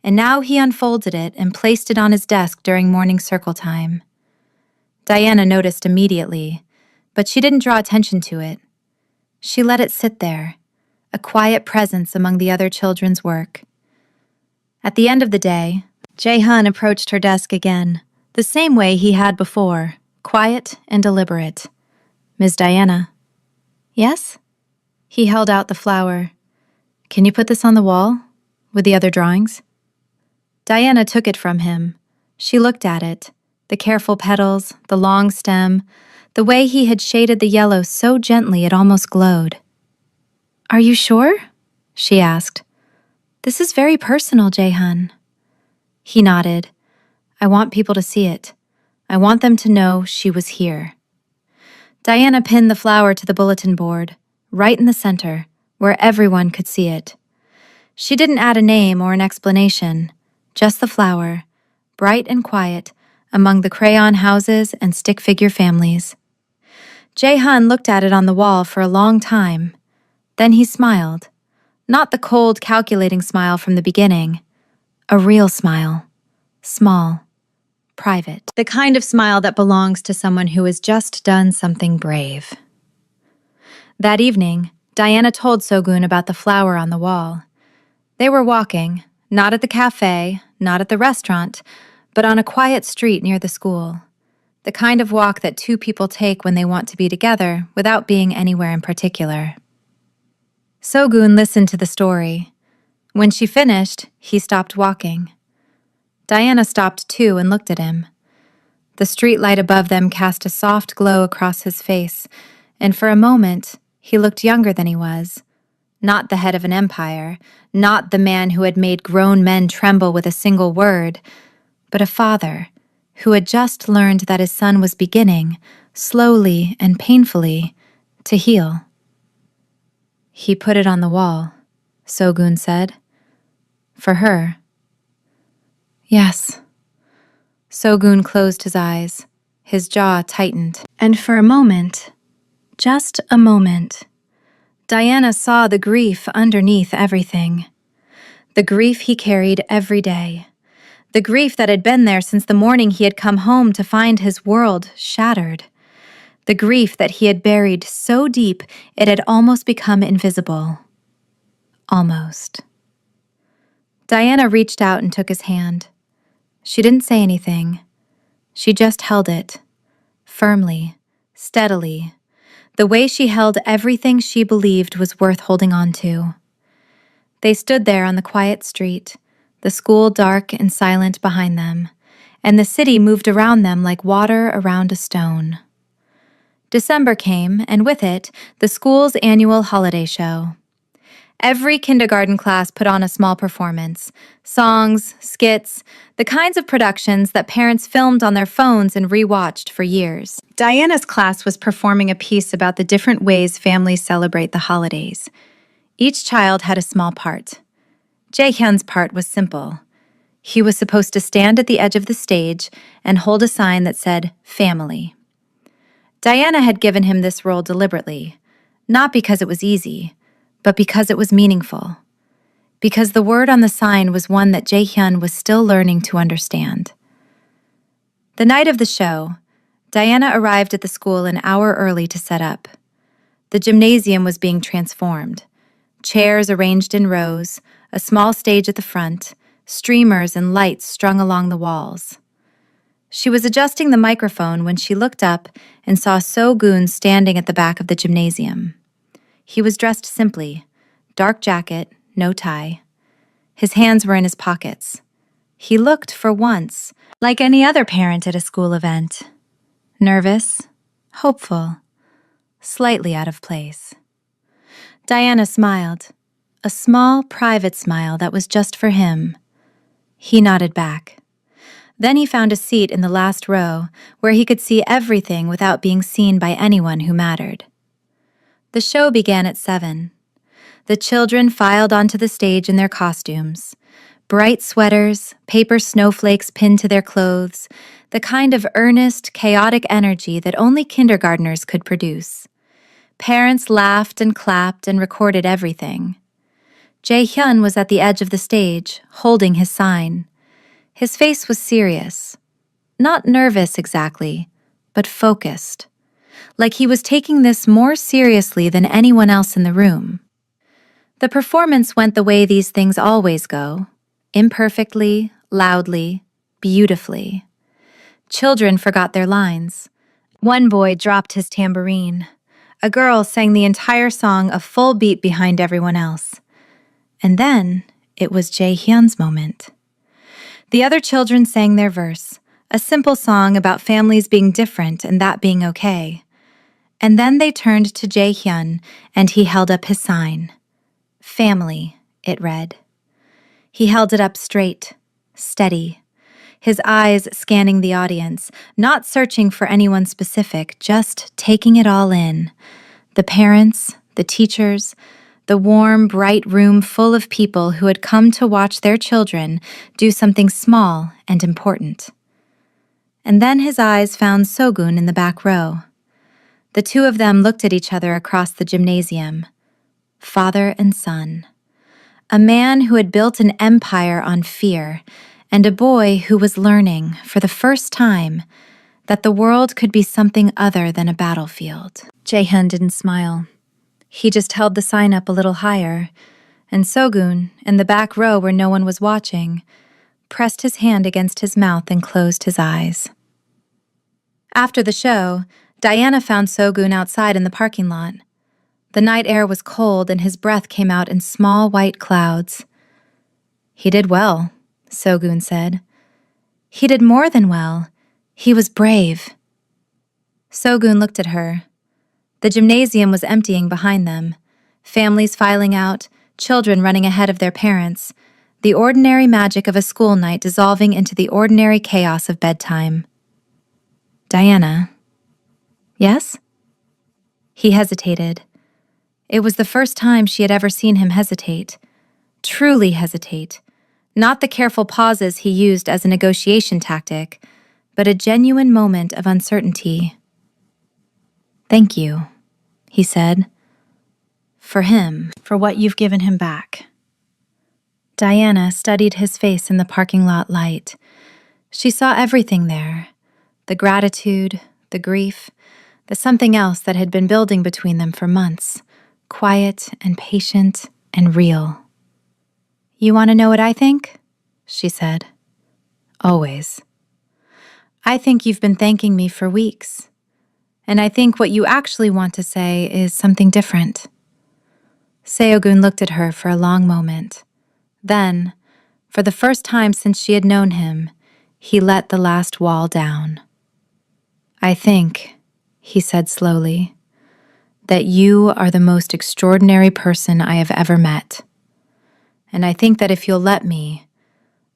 and now he unfolded it and placed it on his desk during morning circle time. Diana noticed immediately, but she didn't draw attention to it. She let it sit there, a quiet presence among the other children's work. At the end of the day, Jae-hyun approached her desk again, the same way he had before, quiet and deliberate. Ms. Diana. Yes? He held out the flower. Can you put this on the wall, with the other drawings? Diana took it from him. She looked at it, the careful petals, the long stem, The way he had shaded the yellow so gently it almost glowed. "Are you sure?" she asked. "This is very personal, Jae-hun." He nodded. "I want people to see it. I want them to know she was here." Diana pinned the flower to the bulletin board, right in the center, where everyone could see it. She didn't add a name or an explanation, just the flower, bright and quiet, among the crayon houses and stick figure families. Jae-hun looked at it on the wall for a long time. Then he smiled. Not the cold, calculating smile from the beginning. A real smile. Small. Private. The kind of smile that belongs to someone who has just done something brave. That evening, Diana told Sogun about the flower on the wall. They were walking, not at the cafe, not at the restaurant, but on a quiet street near the school. The kind of walk that two people take when they want to be together without being anywhere in particular. Sogun listened to the story. When she finished, he stopped walking. Diana stopped too and looked at him. The street light above them cast a soft glow across his face, and for a moment, he looked younger than he was. Not the head of an empire, not the man who had made grown men tremble with a single word, but a father who had just learned that his son was beginning, slowly and painfully, to heal. "He put it on the wall," Sogun said. "For her." "Yes." Sogun closed his eyes. His jaw tightened. And for a moment, just a moment, Diana saw the grief underneath everything. The grief he carried every day. The grief that had been there since the morning he had come home to find his world shattered. The grief that he had buried so deep it had almost become invisible. Almost. Diana reached out and took his hand. She didn't say anything. She just held it. Firmly, steadily. The way she held everything she believed was worth holding on to. They stood there on the quiet street, the school dark and silent behind them, and the city moved around them like water around a stone. December came, and with it, the school's annual holiday show. Every kindergarten class put on a small performance, songs, skits, the kinds of productions that parents filmed on their phones and rewatched for years. Diana's class was performing a piece about the different ways families celebrate the holidays. Each child had a small part. Jae-hyun's part was simple. He was supposed to stand at the edge of the stage and hold a sign that said, "Family." Diana had given him this role deliberately, not because it was easy, but because it was meaningful. Because the word on the sign was one that Jae-hyun was still learning to understand. The night of the show, Diana arrived at the school an hour early to set up. The gymnasium was being transformed. Chairs arranged in rows, a small stage at the front, streamers and lights strung along the walls. She was adjusting the microphone when she looked up and saw So-gun standing at the back of the gymnasium. He was dressed simply, dark jacket, no tie. His hands were in his pockets. He looked, for once, like any other parent at a school event. Nervous, hopeful, slightly out of place. Diana smiled, a small, private smile that was just for him. He nodded back. Then he found a seat in the last row where he could see everything without being seen by anyone who mattered. The show began at 7. The children filed onto the stage in their costumes. Bright sweaters, paper snowflakes pinned to their clothes, the kind of earnest, chaotic energy that only kindergartners could produce. Parents laughed and clapped and recorded everything. Jae-hyun was at the edge of the stage, holding his sign. His face was serious. Not nervous exactly, but focused. Like he was taking this more seriously than anyone else in the room. The performance went the way these things always go, imperfectly, loudly, beautifully. Children forgot their lines. One boy dropped his tambourine. A girl sang the entire song a full beat behind everyone else. And then it was Jae-hyun's moment. The other children sang their verse, a simple song about families being different and that being okay. And then they turned to Jae-hyun, and he held up his sign. Family, it read. He held it up straight, steady, his eyes scanning the audience, not searching for anyone specific, just taking it all in. The parents, the teachers, the warm, bright room full of people who had come to watch their children do something small and important. And then his eyes found Sogun in the back row. The two of them looked at each other across the gymnasium. Father and son. A man who had built an empire on fear, and a boy who was learning, for the first time, that the world could be something other than a battlefield. Jae-hyun didn't smile. He just held the sign up a little higher, and Sogun, in the back row where no one was watching, pressed his hand against his mouth and closed his eyes. After the show, Diana found Sogun outside in the parking lot. The night air was cold and his breath came out in small white clouds. He did well, Sogun said. He did more than well. He was brave. Sogun looked at her. The gymnasium was emptying behind them. Families filing out, children running ahead of their parents, the ordinary magic of a school night dissolving into the ordinary chaos of bedtime. Diana. Yes? He hesitated. It was the first time she had ever seen him hesitate. Truly hesitate. Not the careful pauses he used as a negotiation tactic, but a genuine moment of uncertainty. Thank you, he said. For him, for what you've given him back. Diana studied his face in the parking lot light. She saw everything there. The gratitude, the grief, the something else that had been building between them for months. Quiet and patient and real. You want to know what I think? She said. Always. I think you've been thanking me for weeks. And I think what you actually want to say is something different. Seogun looked at her for a long moment. Then, for the first time since she had known him, he let the last wall down. I think, he said slowly, that you are the most extraordinary person I have ever met. And I think that if you'll let me,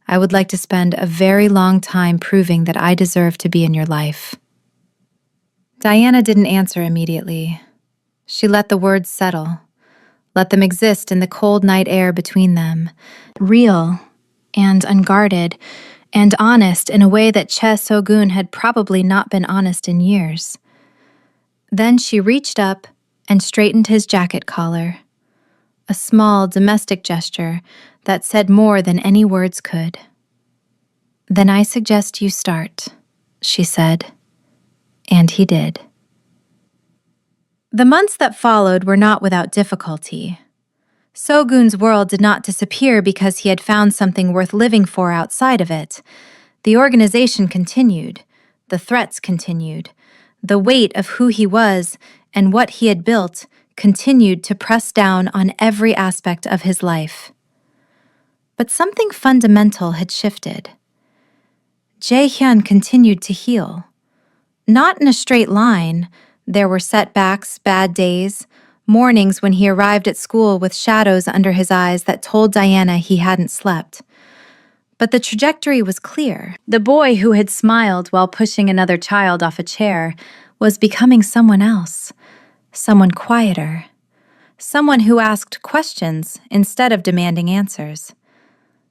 I would like to spend a very long time proving that I deserve to be in your life. Diana didn't answer immediately. She let the words settle, let them exist in the cold night air between them, real and unguarded and honest in a way that Che So-gun had probably not been honest in years. Then she reached up and straightened his jacket collar, a small domestic gesture that said more than any words could. Then I suggest you start, she said, and he did. The months that followed were not without difficulty. So-gun's world did not disappear because he had found something worth living for outside of it. The organization continued, the threats continued, the weight of who he was and what he had built continued to press down on every aspect of his life. But something fundamental had shifted. Jae-hyun continued to heal. Not in a straight line. There were setbacks, bad days, mornings when he arrived at school with shadows under his eyes that told Diana he hadn't slept. But the trajectory was clear. The boy who had smiled while pushing another child off a chair was becoming someone else. Someone quieter. Someone who asked questions instead of demanding answers.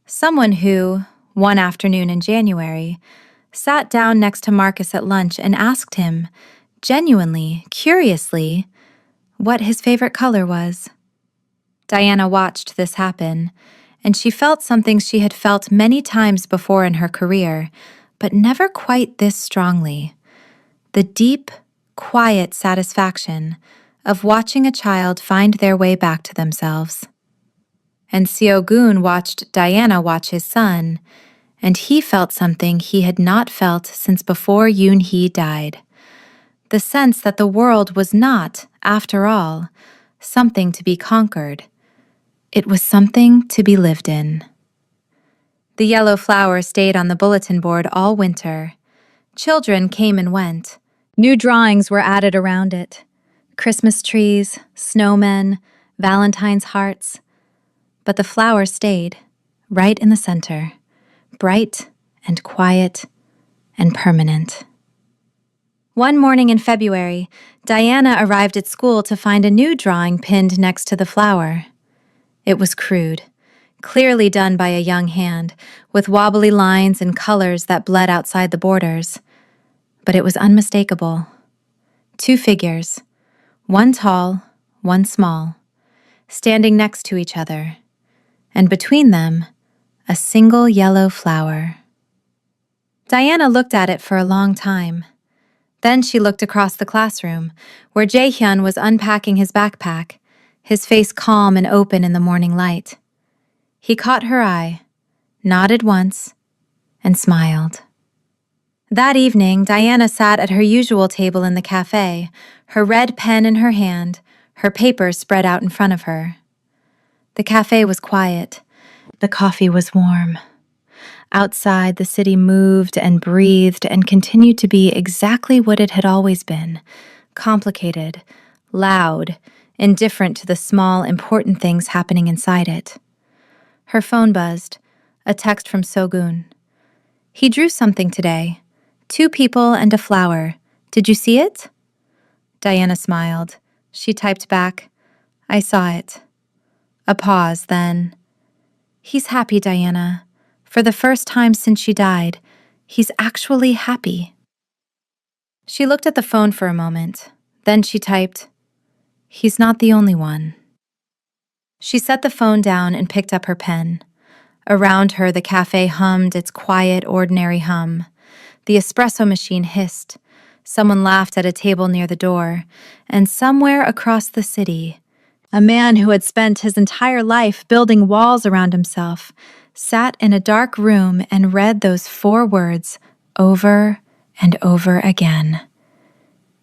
Someone who, one afternoon in January, sat down next to Marcus at lunch and asked him, genuinely, curiously, what his favorite color was. Diana watched this happen, and she felt something she had felt many times before in her career, but never quite this strongly. The deep, quiet satisfaction of watching a child find their way back to themselves. And Seo-gun watched Diana watch his son, and he felt something he had not felt since before Yoon-hee died. The sense that the world was not, after all, something to be conquered. It was something to be lived in. The yellow flower stayed on the bulletin board all winter. Children came and went. New drawings were added around it. Christmas trees, snowmen, Valentine's hearts. But the flower stayed, right in the center, bright and quiet and permanent. One morning in February, Diana arrived at school to find a new drawing pinned next to the flower. It was crude, clearly done by a young hand, with wobbly lines and colors that bled outside the borders. But it was unmistakable. 2 figures, one tall, one small, standing next to each other, and between them, a single yellow flower. Diana looked at it for a long time. Then she looked across the classroom, where Jae-hyun was unpacking his backpack, his face calm and open in the morning light. He caught her eye, nodded once, and smiled. That evening, Diana sat at her usual table in the cafe, her red pen in her hand, her papers spread out in front of her. The cafe was quiet. The coffee was warm. Outside, the city moved and breathed and continued to be exactly what it had always been: complicated, loud, indifferent to the small, important things happening inside it. Her phone buzzed, a text from Sogun. He drew something today. 2 people and a flower. Did you see it? Diana smiled. She typed back, I saw it. A pause, then. He's happy, Diana. For the first time since she died, he's actually happy. She looked at the phone for a moment. Then she typed, he's not the only one. She set the phone down and picked up her pen. Around her, the cafe hummed its quiet, ordinary hum. The espresso machine hissed. Someone laughed at a table near the door. And somewhere across the city, a man who had spent his entire life building walls around himself sat in a dark room and read those 4 words over and over again.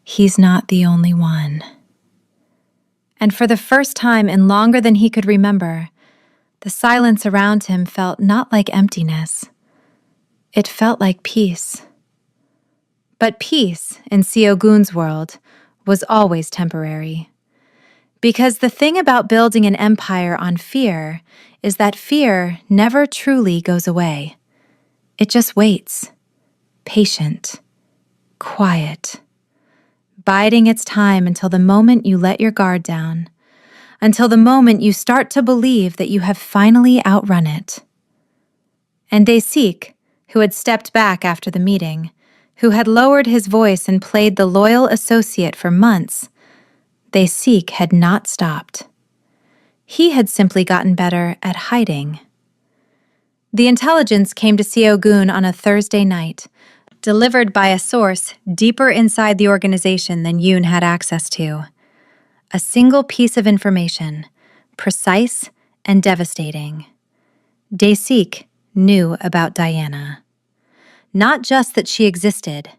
He's not the only one. And for the first time in longer than he could remember, the silence around him felt not like emptiness. It felt like peace. But peace, in Seo-gun's world, was always temporary. Because the thing about building an empire on fear is that fear never truly goes away. It just waits, patient, quiet, biding its time until the moment you let your guard down, until the moment you start to believe that you have finally outrun it. And Dae-sik, who had stepped back after the meeting, who had lowered his voice and played the loyal associate for months, Dae-sik had not stopped. He had simply gotten better at hiding. The intelligence came to Seo-gun on a Thursday night, delivered by a source deeper inside the organization than Yoon had access to. A single piece of information, precise and devastating. Dae-sik knew about Diana. Not just that she existed,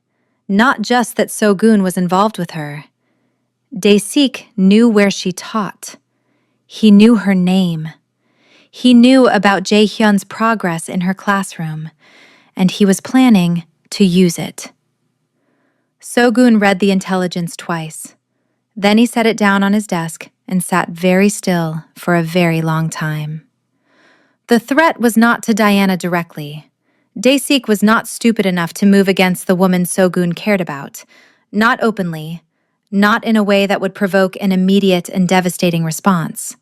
not just that Seo-gun was involved with her. Dae-sik knew where she taught. He knew her name. He knew about Jae-hyun's progress in her classroom, and he was planning to use it. Seo-gun read the intelligence twice. Then he set it down on his desk and sat very still for a very long time. The threat was not to Diana directly. Dae-sik was not stupid enough to move against the woman Seo-gun cared about, not openly, not in a way that would provoke an immediate and devastating response.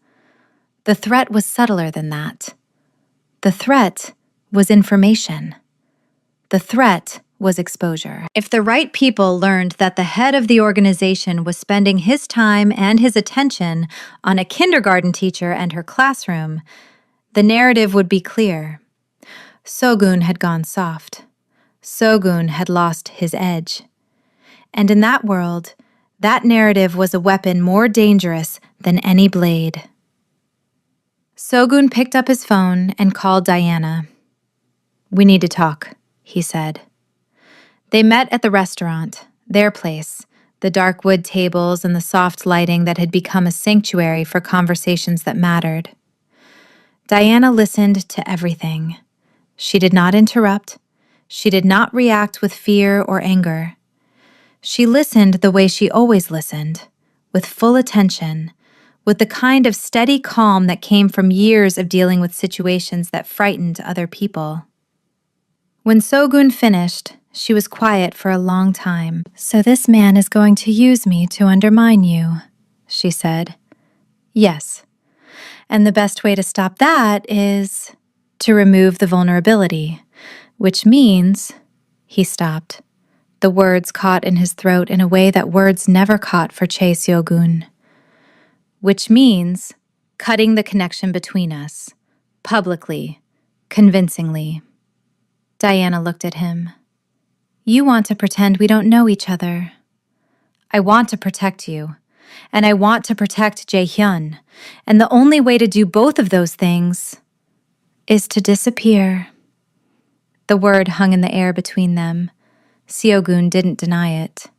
The threat was subtler than that. The threat was information. The threat was exposure. If the right people learned that the head of the organization was spending his time and his attention on a kindergarten teacher and her classroom, the narrative would be clear. Seo-gun had gone soft. Seo-gun had lost his edge. And in that world, that narrative was a weapon more dangerous than any blade. Seo-gun picked up his phone and called Diana. "We need to talk," he said. They met at the restaurant, their place, the dark wood tables and the soft lighting that had become a sanctuary for conversations that mattered. Diana listened to everything. She did not interrupt. She did not react with fear or anger. She listened the way she always listened, with full attention, with the kind of steady calm that came from years of dealing with situations that frightened other people. When Sogun finished, she was quiet for a long time. "So this man is going to use me to undermine you," she said. "Yes. And the best way to stop that is to remove the vulnerability, which means—" He stopped. The words caught in his throat in a way that words never caught for Chae Seogun. "Which means cutting the connection between us, publicly, convincingly." Diana looked at him. "You want to pretend we don't know each other. I want to protect you, and I want to protect Jae-hyun, and the only way to do both of those things is to disappear." The word hung in the air between them. Seogun didn't deny it.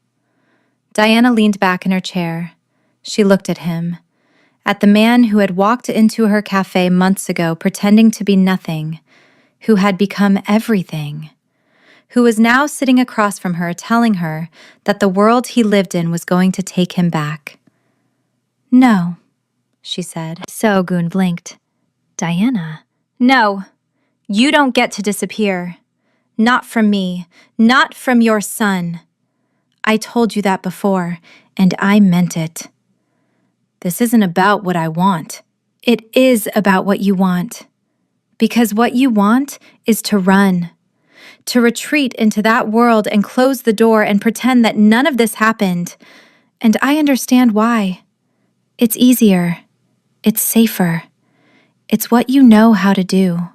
Diana leaned back in her chair. She looked at him, at the man who had walked into her cafe months ago pretending to be nothing, who had become everything, who was now sitting across from her telling her that the world he lived in was going to take him back. "No," she said. Seogun blinked. "Diana." "No, you don't get to disappear. Not from me, not from your son. I told you that before, and I meant it. This isn't about what I want. It is about what you want. Because what you want is to run, to retreat into that world and close the door and pretend that none of this happened. And I understand why. It's easier. It's safer. It's what you know how to do."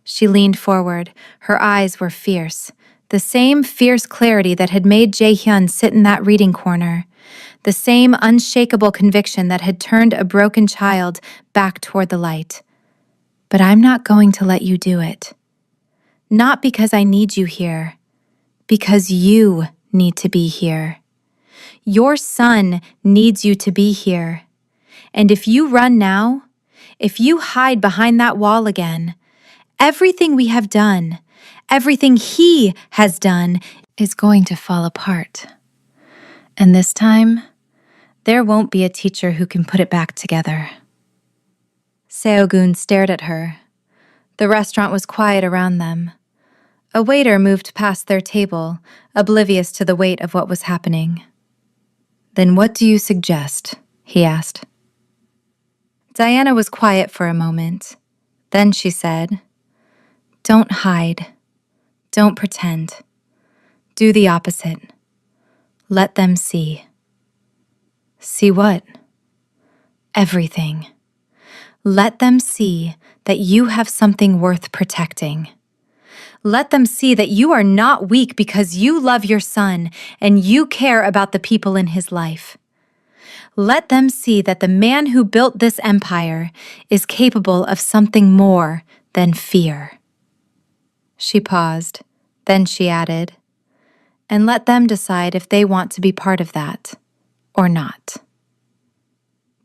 She leaned forward. Her eyes were fierce, the same fierce clarity that had made Jae-hyun sit in that reading corner, the same unshakable conviction that had turned a broken child back toward the light. "But I'm not going to let you do it. Not because I need you here, because you need to be here. Your son needs you to be here. And if you run now, if you hide behind that wall again, everything we have done, everything he has done, is going to fall apart. And this time, there won't be a teacher who can put it back together." Seogun stared at her. The restaurant was quiet around them. A waiter moved past their table, oblivious to the weight of what was happening. "Then what do you suggest?" he asked. Diana was quiet for a moment. Then she said, "Don't hide. Don't pretend. Do the opposite. Let them see." "See what?" "Everything. Let them see that you have something worth protecting. Let them see that you are not weak because you love your son and you care about the people in his life. Let them see that the man who built this empire is capable of something more than fear." She paused, then she added, "And let them decide if they want to be part of that or not."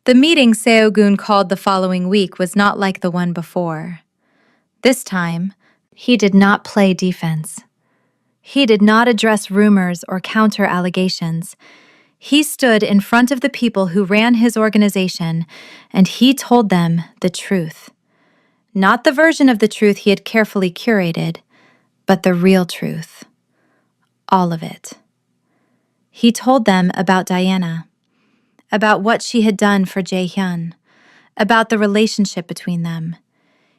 The meeting Seogun called the following week was not like the one before. This time, he did not play defense. He did not address rumors or counter allegations. He stood in front of the people who ran his organization, and he told them the truth. Not the version of the truth he had carefully curated, but the real truth. All of it. He told them about Diana, about what she had done for Jae-hyun, about the relationship between them.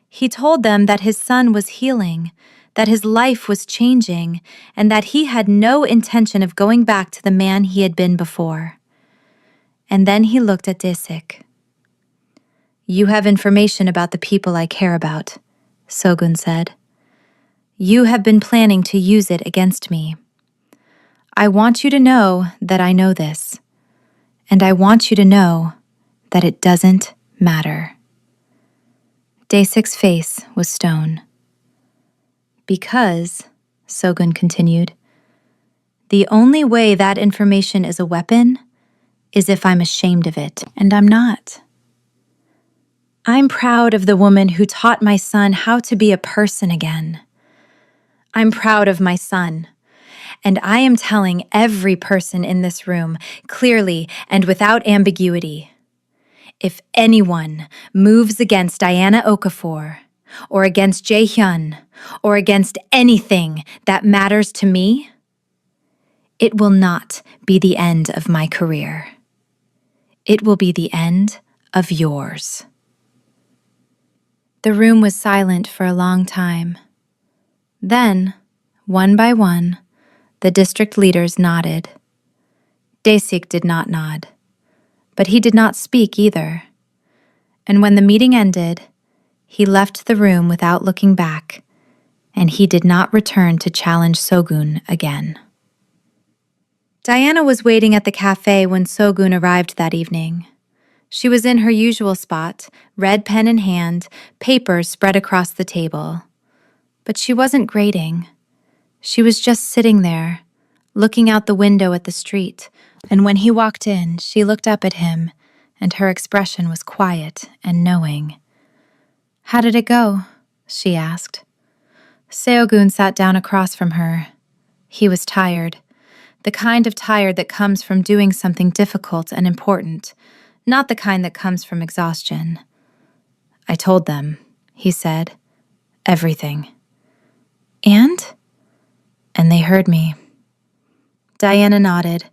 He told them that his son was healing, that his life was changing, and that he had no intention of going back to the man he had been before. And then he looked at Dae-sik. "You have information about the people I care about," Sogun said. "You have been planning to use it against me. I want you to know that I know this, and I want you to know that it doesn't matter." Dae-sik's face was stone. "Because," Sogun continued, "the only way that information is a weapon is if I'm ashamed of it, and I'm not. I'm proud of the woman who taught my son how to be a person again. I'm proud of my son, and I am telling every person in this room clearly and without ambiguity. If anyone moves against Diana Okafor, or against Jae-hyun, or against anything that matters to me, it will not be the end of my career. It will be the end of yours. The room was silent for a long time. Then, one by one, the district leaders nodded. Daesik did not nod, but he did not speak either. And when the meeting ended, he left the room without looking back, and he did not return to challenge Sogun again. Diana was waiting at the cafe when Sogun arrived that evening. She was in her usual spot, red pen in hand, papers spread across the table. But she wasn't grading. She was just sitting there, looking out the window at the street, and when he walked in, she looked up at him, and her expression was quiet and knowing. "How did it go?" she asked. Seogun sat down across from her. He was tired, the kind of tired that comes from doing something difficult and important, not the kind that comes from exhaustion. "I told them," he said, "everything." And they heard me. Diana nodded.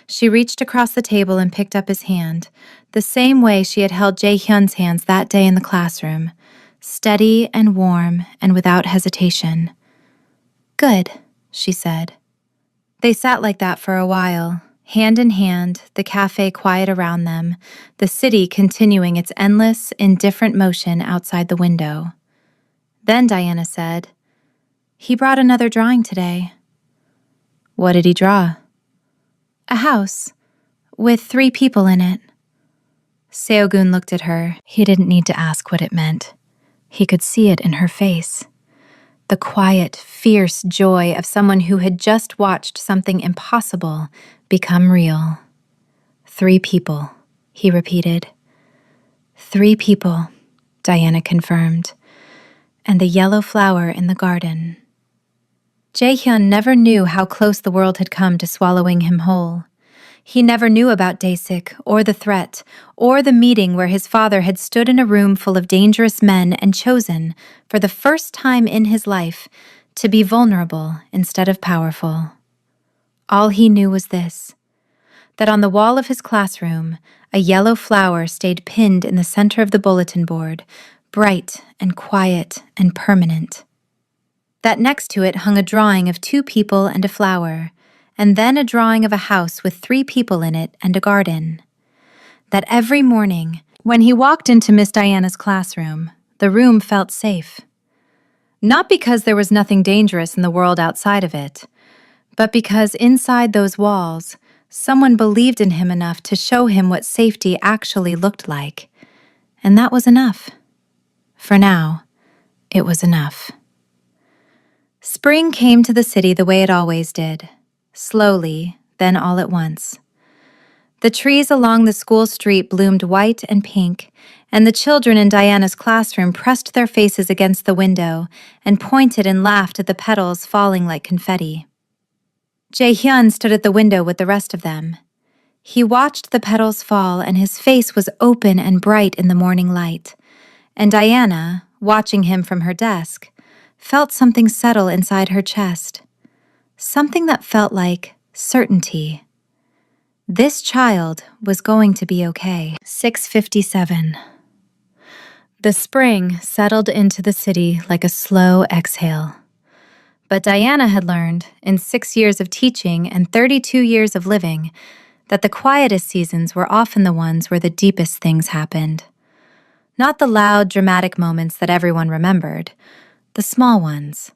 She reached across the table and picked up his hand, the same way she had held Jae-hyun's hands that day in the classroom, steady and warm and without hesitation. "Good," she said. They sat like that for a while, hand in hand, the cafe quiet around them, the city continuing its endless, indifferent motion outside the window. Then Diana said, "He brought another drawing today." "What did he draw?" "A house, with 3 people in it." Seogun looked at her. He didn't need to ask what it meant. He could see it in her face. The quiet, fierce joy of someone who had just watched something impossible become real. 3 people, he repeated. 3 people, Diana confirmed. And the yellow flower in the garden. Jae-hyun never knew how close the world had come to swallowing him whole. He never knew about Daesik, or the threat, or the meeting where his father had stood in a room full of dangerous men and chosen, for the first time in his life, to be vulnerable instead of powerful. All he knew was this, that on the wall of his classroom, a yellow flower stayed pinned in the center of the bulletin board, bright and quiet and permanent. That next to it hung a drawing of 2 people and a flower, and then a drawing of a house with 3 people in it and a garden. That every morning, when he walked into Miss Diana's classroom, the room felt safe. Not because there was nothing dangerous in the world outside of it, but because inside those walls, someone believed in him enough to show him what safety actually looked like. And that was enough. For now, it was enough. Spring came to the city the way it always did. Slowly, then all at once. The trees along the school street bloomed white and pink, and the children in Diana's classroom pressed their faces against the window and pointed and laughed at the petals falling like confetti. Jae-hyun stood at the window with the rest of them. He watched the petals fall, and his face was open and bright in the morning light. And Diana, watching him from her desk, felt something settle inside her chest. Something that felt like certainty. This child was going to be okay. 6:57. The spring settled into the city like a slow exhale. But Diana had learned, in 6 years of teaching and 32 years of living, that the quietest seasons were often the ones where the deepest things happened. Not the loud, dramatic moments that everyone remembered, the small ones.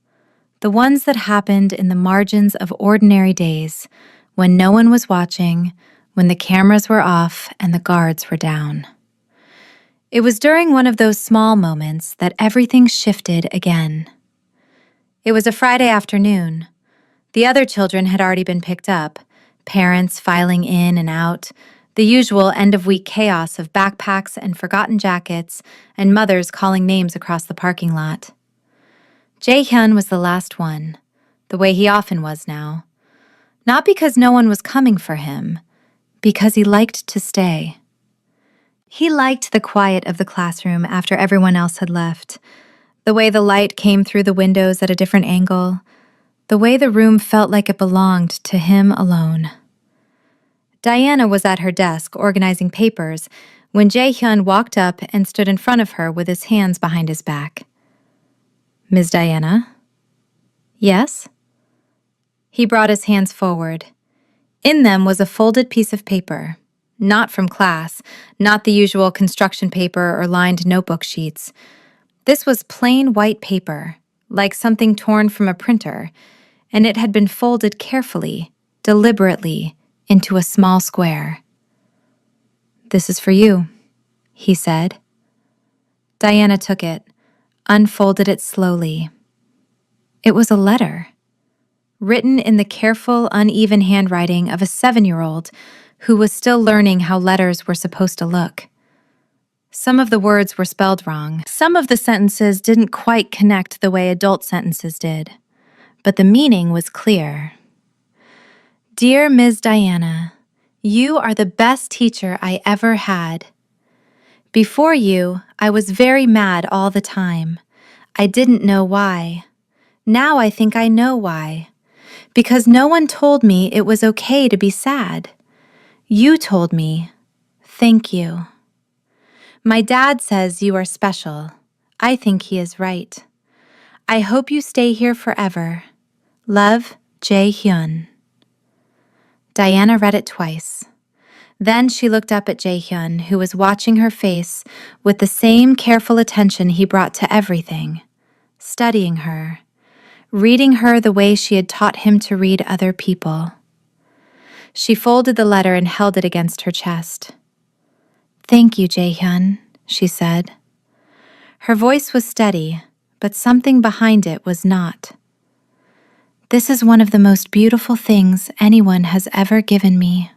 The ones that happened in the margins of ordinary days, when no one was watching, when the cameras were off and the guards were down. It was during one of those small moments that everything shifted again. It was a Friday afternoon. The other children had already been picked up, parents filing in and out, the usual end-of-week chaos of backpacks and forgotten jackets, and mothers calling names across the parking lot. Jae-hyun was the last one, the way he often was now. Not because no one was coming for him, because he liked to stay. He liked the quiet of the classroom after everyone else had left, the way the light came through the windows at a different angle, the way the room felt like it belonged to him alone. Diana was at her desk organizing papers when Jae-hyun walked up and stood in front of her with his hands behind his back. "Ms. Diana?" "Yes?" He brought his hands forward. In them was a folded piece of paper, not from class, not the usual construction paper or lined notebook sheets. This was plain white paper, like something torn from a printer, and it had been folded carefully, deliberately, into a small square. "This is for you," he said. Diana took it, unfolded it slowly. It was a letter, written in the careful, uneven handwriting of a 7-year-old who was still learning how letters were supposed to look. Some of the words were spelled wrong. Some of the sentences didn't quite connect the way adult sentences did, but the meaning was clear. "Dear Ms. Diana, you are the best teacher I ever had. Before you, I was very mad all the time. I didn't know why. Now I think I know why. Because no one told me it was okay to be sad. You told me. Thank you. My dad says you are special. I think he is right. I hope you stay here forever. Love, Jae-hyun." Diana read it twice. Then she looked up at Jae-hyun, who was watching her face with the same careful attention he brought to everything, studying her, reading her the way she had taught him to read other people. She folded the letter and held it against her chest. "Thank you, Jae-hyun," she said. Her voice was steady, but something behind it was not. "This is one of the most beautiful things anyone has ever given me."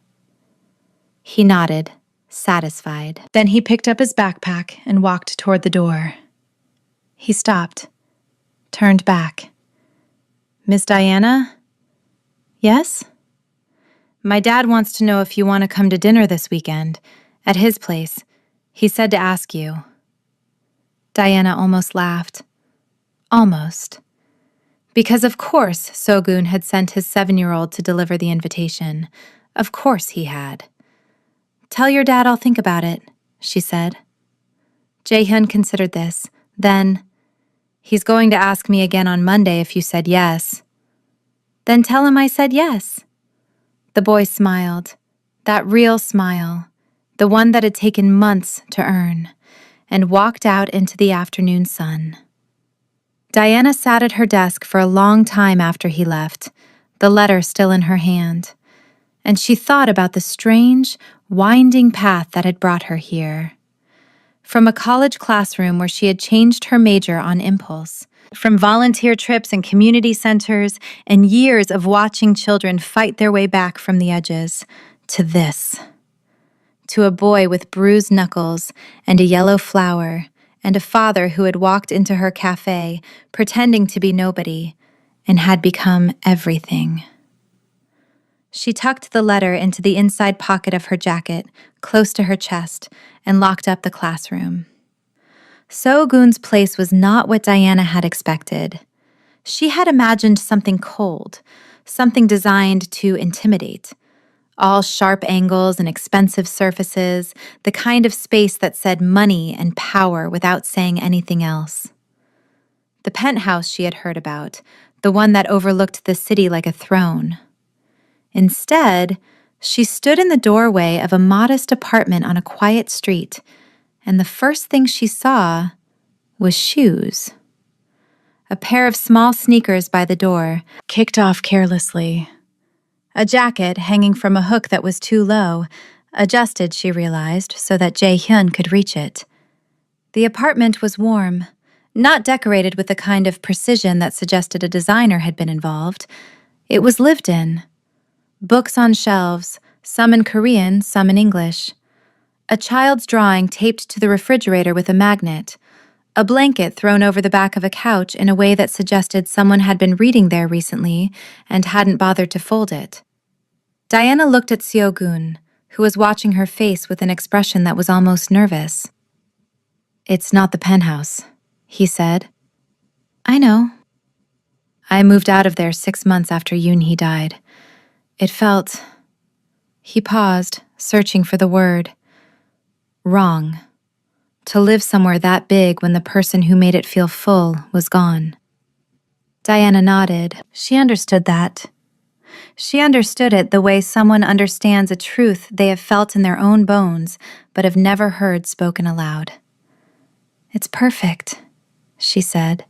He nodded, satisfied. Then he picked up his backpack and walked toward the door. He stopped, turned back. "Miss Diana?" "Yes?" "My dad wants to know if you want to come to dinner this weekend, at his place. He said to ask you." Diana almost laughed. Almost. Because of course Sogun had sent his 7-year-old to deliver the invitation. Of course he had. "Tell your dad I'll think about it," she said. Jae-hyun considered this. Then, "He's going to ask me again on Monday if you said yes." "Then tell him I said yes." The boy smiled, that real smile, the one that had taken months to earn, and walked out into the afternoon sun. Diana sat at her desk for a long time after he left, the letter still in her hand, and she thought about the strange, winding path that had brought her here. From a college classroom where she had changed her major on impulse, from volunteer trips and community centers and years of watching children fight their way back from the edges, to this. To a boy with bruised knuckles and a yellow flower, and a father who had walked into her cafe pretending to be nobody and had become everything. She tucked the letter into the inside pocket of her jacket, close to her chest, and locked up the classroom. So-gun's place was not what Diana had expected. She had imagined something cold, something designed to intimidate. All sharp angles and expensive surfaces, the kind of space that said money and power without saying anything else. The penthouse she had heard about, the one that overlooked the city like a throne. Instead, she stood in the doorway of a modest apartment on a quiet street, and the first thing she saw was shoes. A pair of small sneakers by the door, kicked off carelessly. A jacket hanging from a hook that was too low, adjusted, she realized, so that Jae-hyun could reach it. The apartment was warm, not decorated with the kind of precision that suggested a designer had been involved. It was lived in. Books on shelves, some in Korean, some in English. A child's drawing taped to the refrigerator with a magnet. A blanket thrown over the back of a couch in a way that suggested someone had been reading there recently and hadn't bothered to fold it. Diana looked at Seo-gun, who was watching her face with an expression that was almost nervous. "It's not the penthouse," he said. "I know. I moved out of there 6 months after Yoon-hee died. It felt..." He paused, searching for the word. "Wrong. To live somewhere that big when the person who made it feel full was gone." Diana nodded. She understood that. She understood it the way someone understands a truth they have felt in their own bones but have never heard spoken aloud. "It's perfect," she said,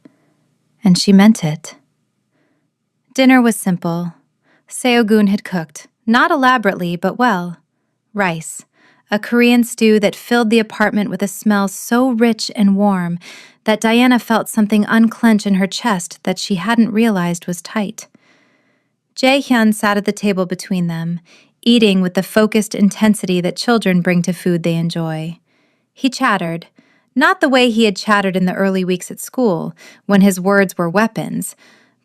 and she meant it. Dinner was simple. Seo-gun had cooked, not elaborately but well. Rice, a Korean stew that filled the apartment with a smell so rich and warm that Diana felt something unclench in her chest that she hadn't realized was tight. Jae-hyun sat at the table between them, eating with the focused intensity that children bring to food they enjoy. He chattered, not the way he had chattered in the early weeks at school, when his words were weapons,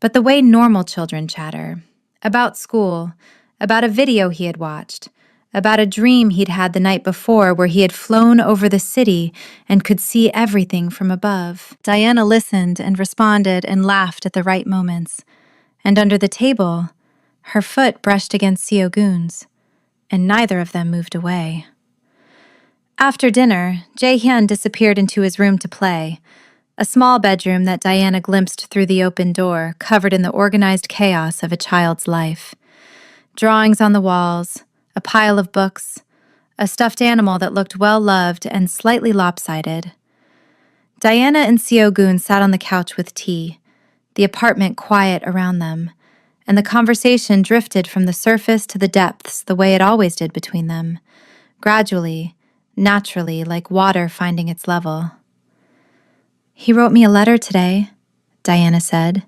but the way normal children chatter. About school, about a video he had watched, about a dream he'd had the night before where he had flown over the city and could see everything from above. Diana listened and responded and laughed at the right moments. And under the table, her foot brushed against Seo-gun's, and neither of them moved away. After dinner, Jae-hyun disappeared into his room to play, a small bedroom that Diana glimpsed through the open door, covered in the organized chaos of a child's life. Drawings on the walls, a pile of books, a stuffed animal that looked well-loved and slightly lopsided. Diana and Seo-gun sat on the couch with tea, the apartment quiet around them, and the conversation drifted from the surface to the depths the way it always did between them, gradually, naturally, like water finding its level. "He wrote me a letter today," Diana said.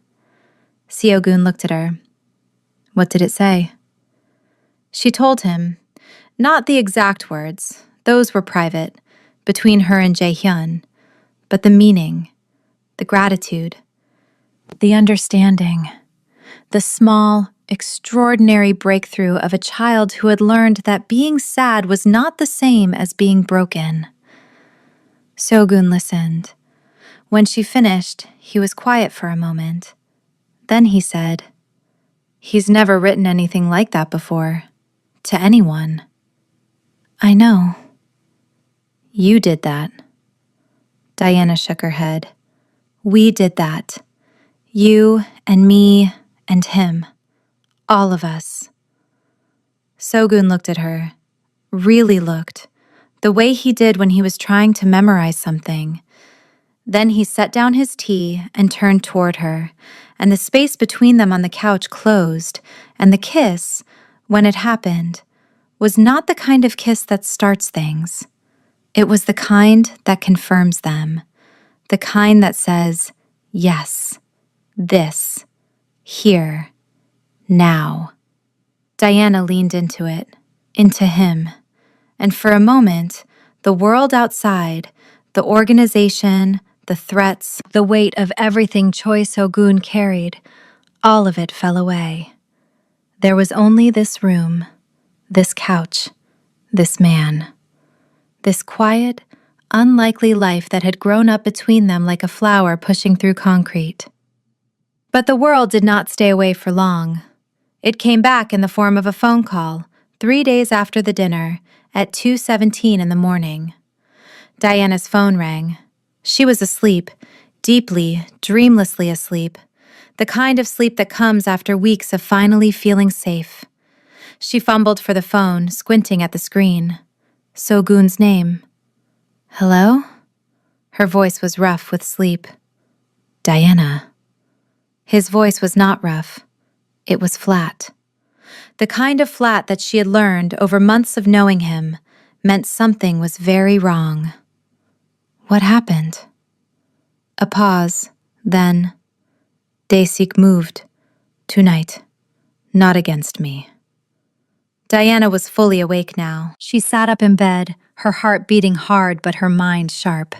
Seo-gun looked at her. "What did it say?" She told him, not the exact words, those were private, between her and Jae-hyun, but the meaning, the gratitude, the understanding, the small, extraordinary breakthrough of a child who had learned that being sad was not the same as being broken. Seo-gun listened. When she finished, he was quiet for a moment. Then he said, "He's never written anything like that before, to anyone." "I know." "You did that." Diana shook her head. "We did that. You and me and him. All of us." Seo-gun looked at her, really looked, the way he did when he was trying to memorize something. Then he set down his tea and turned toward her, and the space between them on the couch closed, and the kiss, when it happened, was not the kind of kiss that starts things. It was the kind that confirms them, the kind that says, yes, this, here, now. Diana leaned into it, into him, and for a moment, the world outside, the organization, the threats, the weight of everything Choi So-gun carried, all of it fell away. There was only this room, this couch, this man, this quiet, unlikely life that had grown up between them like a flower pushing through concrete. But the world did not stay away for long. It came back in the form of a phone call, 3 days after the dinner, at 2:17 in the morning. Diana's phone rang. She was asleep, deeply, dreamlessly asleep, the kind of sleep that comes after weeks of finally feeling safe. She fumbled for the phone, squinting at the screen. So-gun's name. "Hello?" Her voice was rough with sleep. "Diana." His voice was not rough. It was flat. The kind of flat that she had learned over months of knowing him meant something was very wrong. "What happened?" A pause, then, "Dae-sik moved. Tonight. Not against me." Diana was fully awake now. She sat up in bed, her heart beating hard but her mind sharp.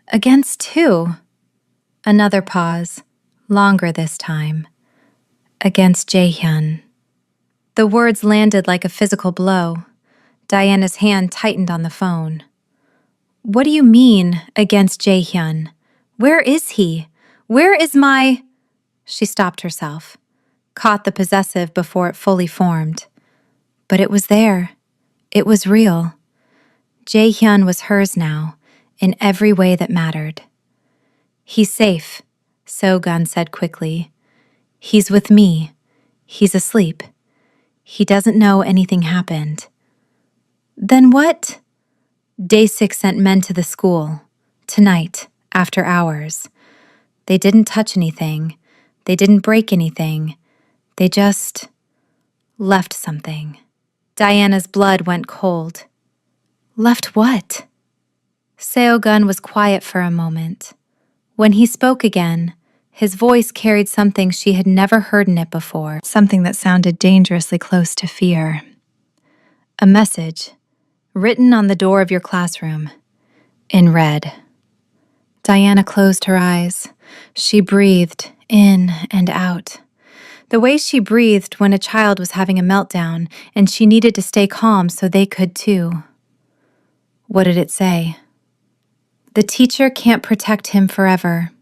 "Against who?" Another pause, longer this time. "Against Jae-hyun." The words landed like a physical blow. Diana's hand tightened on the phone. What do you mean, against Jae-hyun? Where is he? Where is my… She stopped herself, caught the possessive before it fully formed. But it was there. It was real. Jae-hyun was hers now, in every way that mattered. He's safe, So-gun said quickly. He's with me. He's asleep. He doesn't know anything happened. Then what? Day 6 sent men to the school. Tonight, after hours. They didn't touch anything. They didn't break anything. They just left something. Diana's blood went cold. Left what? Seo-gun was quiet for a moment. When he spoke again, his voice carried something she had never heard in it before, something that sounded dangerously close to fear. A message, written on the door of your classroom, in red. Diana closed her eyes. She breathed in and out. The way she breathed when a child was having a meltdown and she needed to stay calm so they could too. What did it say? The teacher can't protect him forever.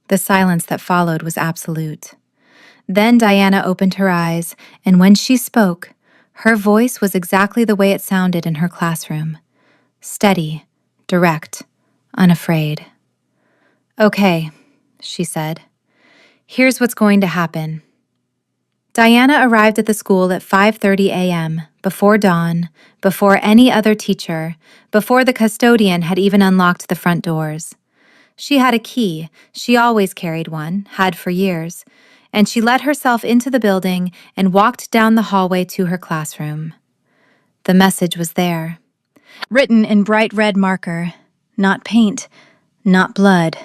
The silence that followed was absolute. Then Diana opened her eyes, and when she spoke, her voice was exactly the way it sounded in her classroom. Steady, direct, unafraid. Okay, she said. Here's what's going to happen. Diana arrived at the school at 5:30 a.m., before dawn, before any other teacher, before the custodian had even unlocked the front doors. She had a key, she always carried one, had for years, and she let herself into the building and walked down the hallway to her classroom. The message was there, written in bright red marker, not paint, not blood,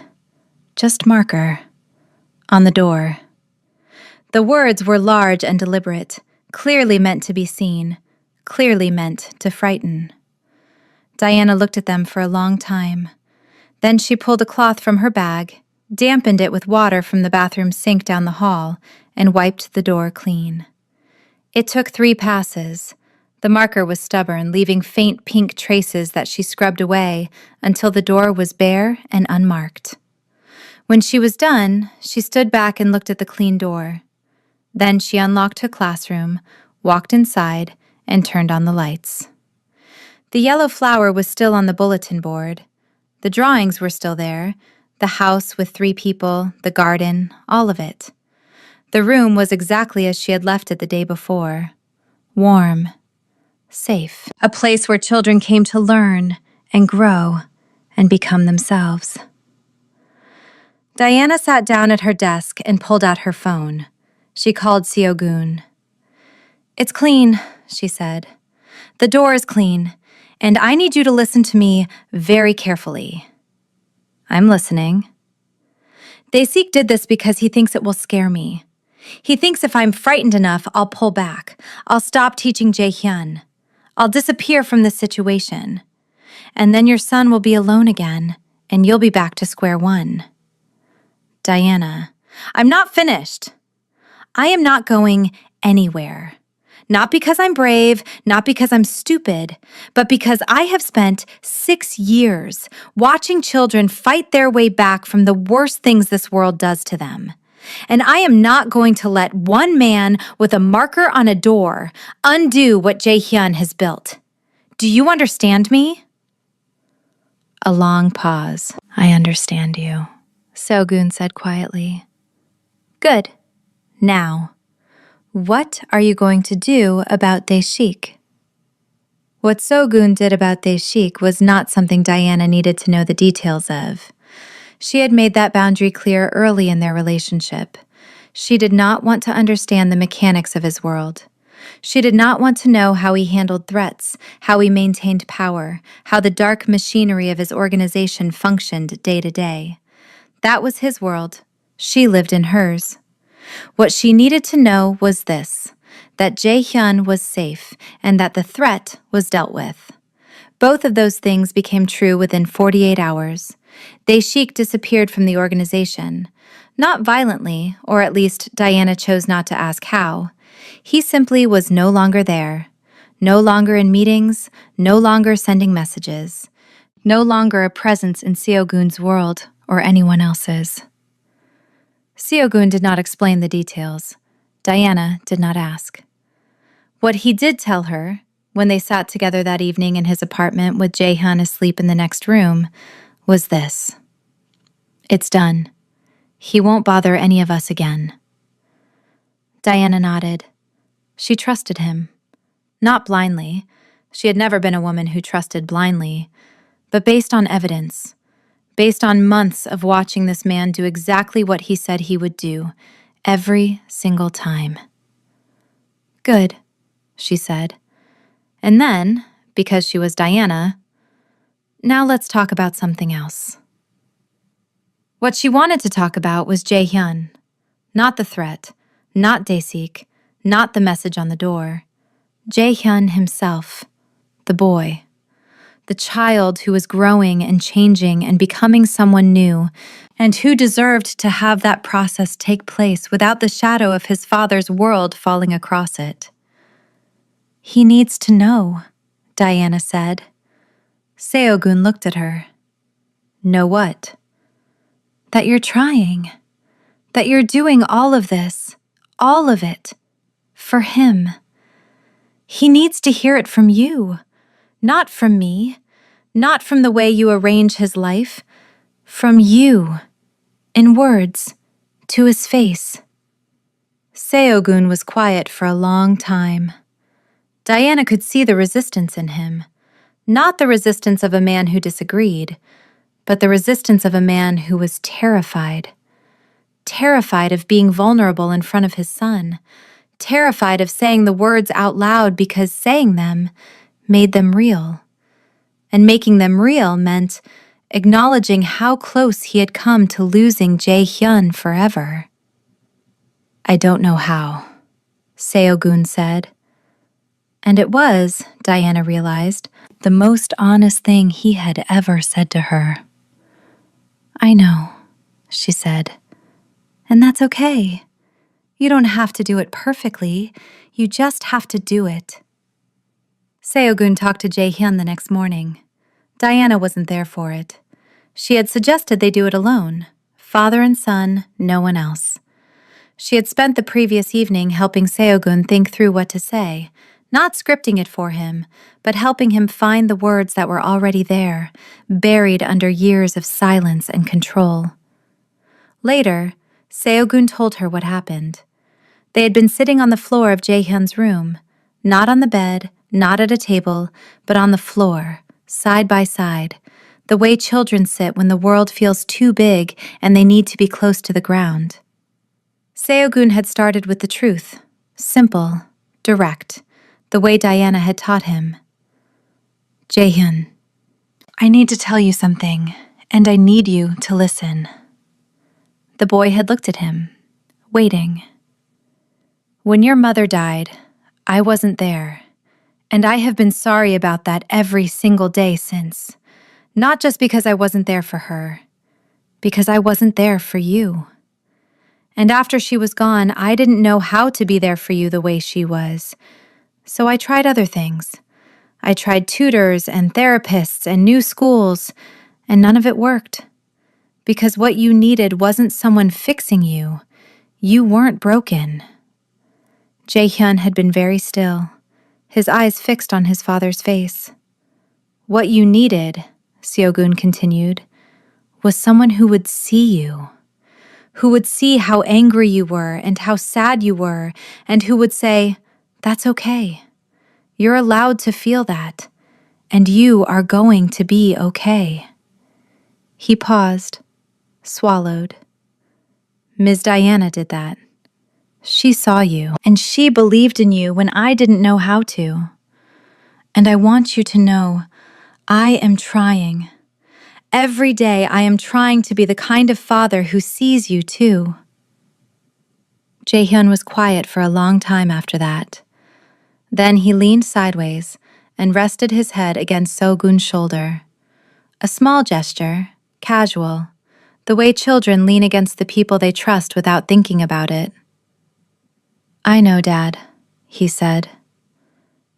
just marker, on the door. The words were large and deliberate, clearly meant to be seen, clearly meant to frighten. Diana looked at them for a long time. Then she pulled a cloth from her bag, dampened it with water from the bathroom sink down the hall, and wiped the door clean. It took 3 passes. The marker was stubborn, leaving faint pink traces that she scrubbed away until the door was bare and unmarked. When she was done, she stood back and looked at the clean door. Then she unlocked her classroom, walked inside, and turned on the lights. The yellow flower was still on the bulletin board. The drawings were still there, the house with 3 people, the garden, all of it. The room was exactly as she had left it the day before. Warm, safe, a place where children came to learn and grow and become themselves. Diana sat down at her desk and pulled out her phone. She called Seo-gun. It's clean, she said. The door is clean, and I need you to listen to me very carefully. I'm listening. Dae-sik did this because he thinks it will scare me. He thinks if I'm frightened enough, I'll pull back. I'll stop teaching Jae-hyun. I'll disappear from this situation. And then your son will be alone again, and you'll be back to square one. Diana, I'm not finished. I am not going anywhere. Not because I'm brave, not because I'm stupid, but because I have spent 6 years watching children fight their way back from the worst things this world does to them. And I am not going to let one man with a marker on a door undo what Jae-hyun has built. Do you understand me? A long pause. I understand you, Seo-gun said quietly. Good. Now, what are you going to do about Dae-sik? What Seo-gun did about Dae-sik was not something Diana needed to know the details of. She had made that boundary clear early in their relationship. She did not want to understand the mechanics of his world. She did not want to know how he handled threats, how he maintained power, how the dark machinery of his organization functioned day to day. That was his world. She lived in hers. What she needed to know was this, that Jae-hyun was safe and that the threat was dealt with. Both of those things became true within 48 hours. Dae-sik disappeared from the organization. Not violently, or at least Diana chose not to ask how. He simply was no longer there, no longer in meetings, no longer sending messages, no longer a presence in Seogun's world or anyone else's. Seogun did not explain the details. Diana did not ask. What he did tell her, when they sat together that evening in his apartment with Jae-hyun asleep in the next room, was this. It's done. He won't bother any of us again. Diana nodded. She trusted him. Not blindly. She had never been a woman who trusted blindly, but based on evidence, based on months of watching this man do exactly what he said he would do, every single time. Good, she said. And then, because she was Diana, now let's talk about something else. What she wanted to talk about was Jae-hyun, not the threat, not Dae-sik, not the message on the door. Jae-hyun himself, the boy, the child who was growing and changing and becoming someone new, and who deserved to have that process take place without the shadow of his father's world falling across it. He needs to know, Diana said. Seogun looked at her. Know what? That you're trying. That you're doing all of this, all of it, for him. He needs to hear it from you, not from me, not from the way you arrange his life, from you, in words, to his face. Seogun was quiet for a long time. Diana could see the resistance in him, not the resistance of a man who disagreed, but the resistance of a man who was terrified. Terrified of being vulnerable in front of his son, terrified of saying the words out loud because saying them made them real. And making them real meant acknowledging how close he had come to losing Jae-hyun forever. I don't know how, Seogun said. And it was, Diana realized, the most honest thing he had ever said to her. I know, she said. And that's okay. You don't have to do it perfectly. You just have to do it. Seogun talked to Jae-hyun the next morning. Diana wasn't there for it. She had suggested they do it alone. Father and son, no one else. She had spent the previous evening helping Seogun think through what to say, not scripting it for him, but helping him find the words that were already there, buried under years of silence and control. Later, Seogun told her what happened. They had been sitting on the floor of Jae-hyun's room, not on the bed, not at a table, but on the floor, side by side, the way children sit when the world feels too big and they need to be close to the ground. Seogun had started with the truth, simple, direct, the way Diana had taught him. Jae-hyun, I need to tell you something, and I need you to listen. The boy had looked at him, waiting. When your mother died, I wasn't there, and I have been sorry about that every single day since. Not just because I wasn't there for her, because I wasn't there for you. And after she was gone, I didn't know how to be there for you the way she was. So I tried other things. I tried tutors and therapists and new schools, and none of it worked. Because what you needed wasn't someone fixing you. You weren't broken. Jae-hyun had been very still, his eyes fixed on his father's face. What you needed, Seogun continued, was someone who would see you, who would see how angry you were and how sad you were, and who would say, that's okay. You're allowed to feel that, and you are going to be okay. He paused, swallowed. Ms. Diana did that. She saw you, and she believed in you when I didn't know how to. And I want you to know, I am trying. Every day I am trying to be the kind of father who sees you too. Jae-hyun was quiet for a long time after that. Then he leaned sideways and rested his head against Seogun's shoulder. A small gesture, casual, the way children lean against the people they trust without thinking about it. "I know, Dad," he said.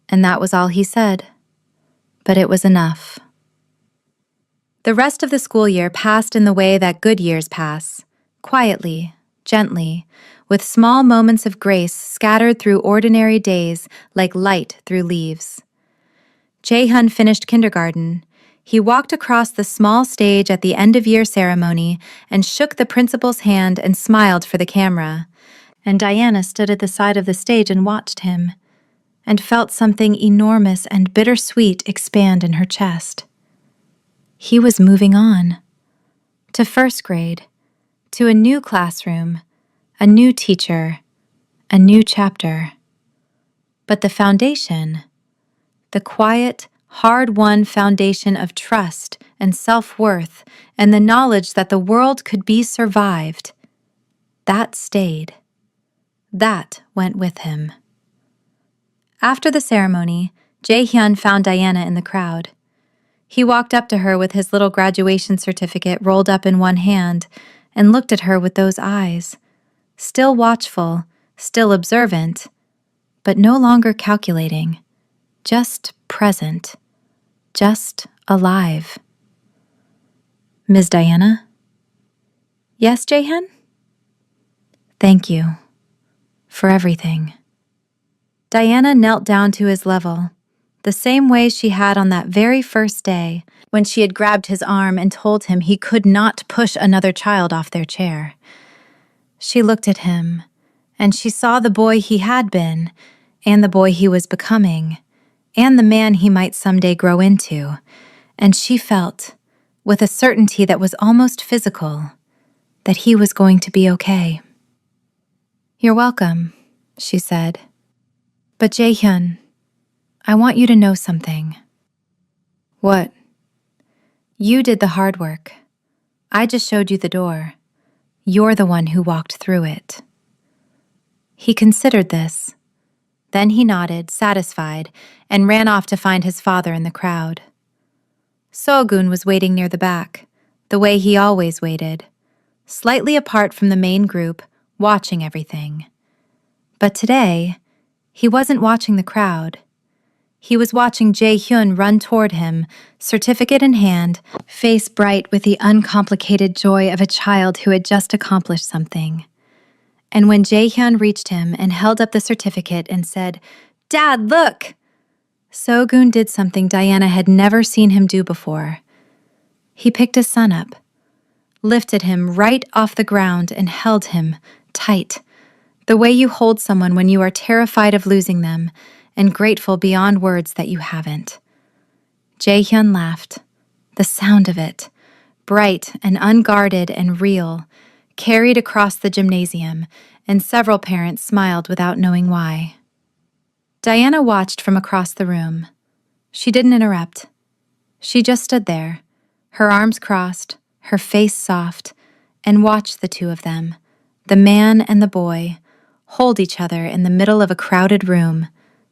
And that was all he said. But it was enough. The rest of the school year passed in the way that good years pass, quietly, gently, with small moments of grace scattered through ordinary days like light through leaves. Jae-hyun finished kindergarten. He walked across the small stage at the end-of-year ceremony and shook the principal's hand and smiled for the camera. And Diana stood at the side of the stage and watched him, and felt something enormous and bittersweet expand in her chest. He was moving on. To first grade, to a new classroom, a new teacher, a new chapter. But the foundation, the quiet, hard-won foundation of trust and self-worth and the knowledge that the world could be survived, that stayed. That went with him. After the ceremony, Jae-hyun found Diana in the crowd. He walked up to her with his little graduation certificate rolled up in one hand and looked at her with those eyes, still watchful, still observant, but no longer calculating, just present, just alive. "Ms. Diana?" "Yes, Jae-hyun?" "Thank you for everything." Diana knelt down to his level, the same way she had on that very first day when she had grabbed his arm and told him he could not push another child off their chair. She looked at him, and she saw the boy he had been, and the boy he was becoming, and the man he might someday grow into, and she felt, with a certainty that was almost physical, that he was going to be okay. "You're welcome," she said. "But Jae-hyun, I want you to know something." "What?" "You did the hard work. I just showed you the door. You're the one who walked through it." He considered this. Then he nodded, satisfied, and ran off to find his father in the crowd. So-gun was waiting near the back, the way he always waited, slightly apart from the main group, watching everything. But today, he wasn't watching the crowd. He was watching Jae-hyun run toward him, certificate in hand, face bright with the uncomplicated joy of a child who had just accomplished something. And when Jae-hyun reached him and held up the certificate and said, "Dad, look!" So-gun did something Diana had never seen him do before. He picked his son up, lifted him right off the ground and held him tight, the way you hold someone when you are terrified of losing them and grateful beyond words that you haven't. Jae-hyun laughed. The sound of it, bright and unguarded and real, carried across the gymnasium, and several parents smiled without knowing why. Diana watched from across the room. She didn't interrupt. She just stood there, her arms crossed, her face soft, and watched the two of them, the man and the boy, hold each other in the middle of a crowded room,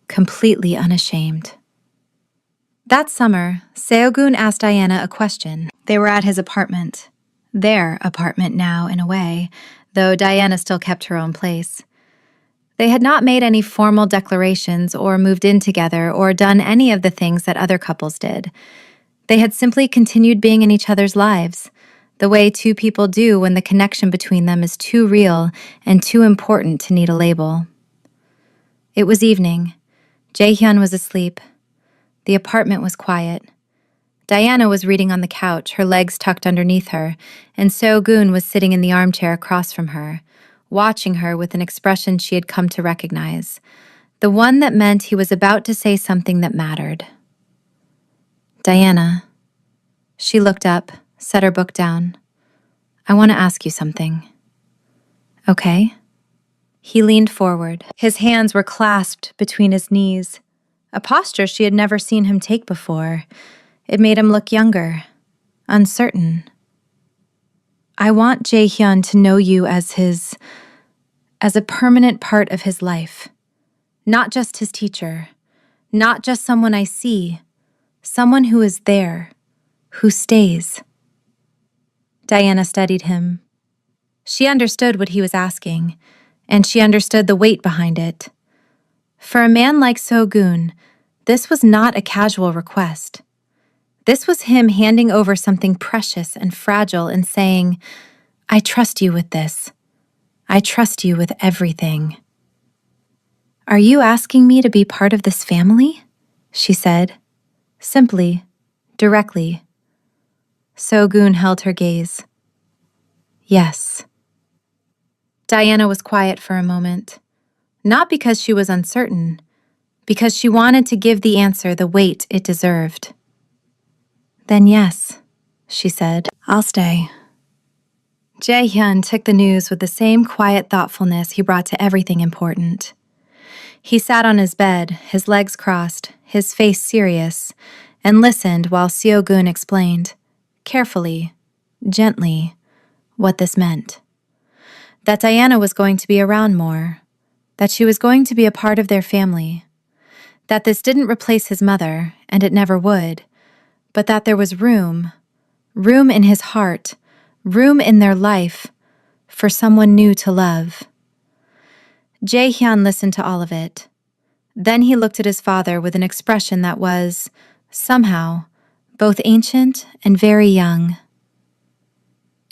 completely unashamed. That summer, Seo-gun asked Diana a question. They were at his apartment. Their apartment now, in a way, though Diana still kept her own place. They had not made any formal declarations or moved in together or done any of the things that other couples did. They had simply continued being in each other's lives, the way two people do when the connection between them is too real and too important to need a label. It was evening. Jae-hyun was asleep. The apartment was quiet. Diana was reading on the couch, her legs tucked underneath her, and So-gun was sitting in the armchair across from her, watching her with an expression she had come to recognize, the one that meant he was about to say something that mattered. "Diana." She looked up, set her book down. "I want to ask you something." "Okay." He leaned forward. His hands were clasped between his knees, a posture she had never seen him take before. It made him look younger, uncertain. "I want Jae-hyun to know you as a permanent part of his life. Not just his teacher, not just someone I see, someone who is there, who stays." Diana studied him. She understood what he was asking, and she understood the weight behind it. For a man like So-gun, this was not a casual request. This was him handing over something precious and fragile and saying, "I trust you with this. I trust you with everything." "Are you asking me to be part of this family?" she said, simply, directly. So-gun held her gaze. "Yes." Diana was quiet for a moment, not because she was uncertain, because she wanted to give the answer the weight it deserved. "Then yes," she said, "I'll stay." Jae-hyun took the news with the same quiet thoughtfulness he brought to everything important. He sat on his bed, his legs crossed, his face serious, and listened while Seo-gun explained, carefully, gently, what this meant. That Diana was going to be around more, that she was going to be a part of their family, that this didn't replace his mother, and it never would, but that there was room in his heart, room in their life, for someone new to love. Jae-hyun listened to all of it. Then he looked at his father with an expression that was, somehow, both ancient and very young.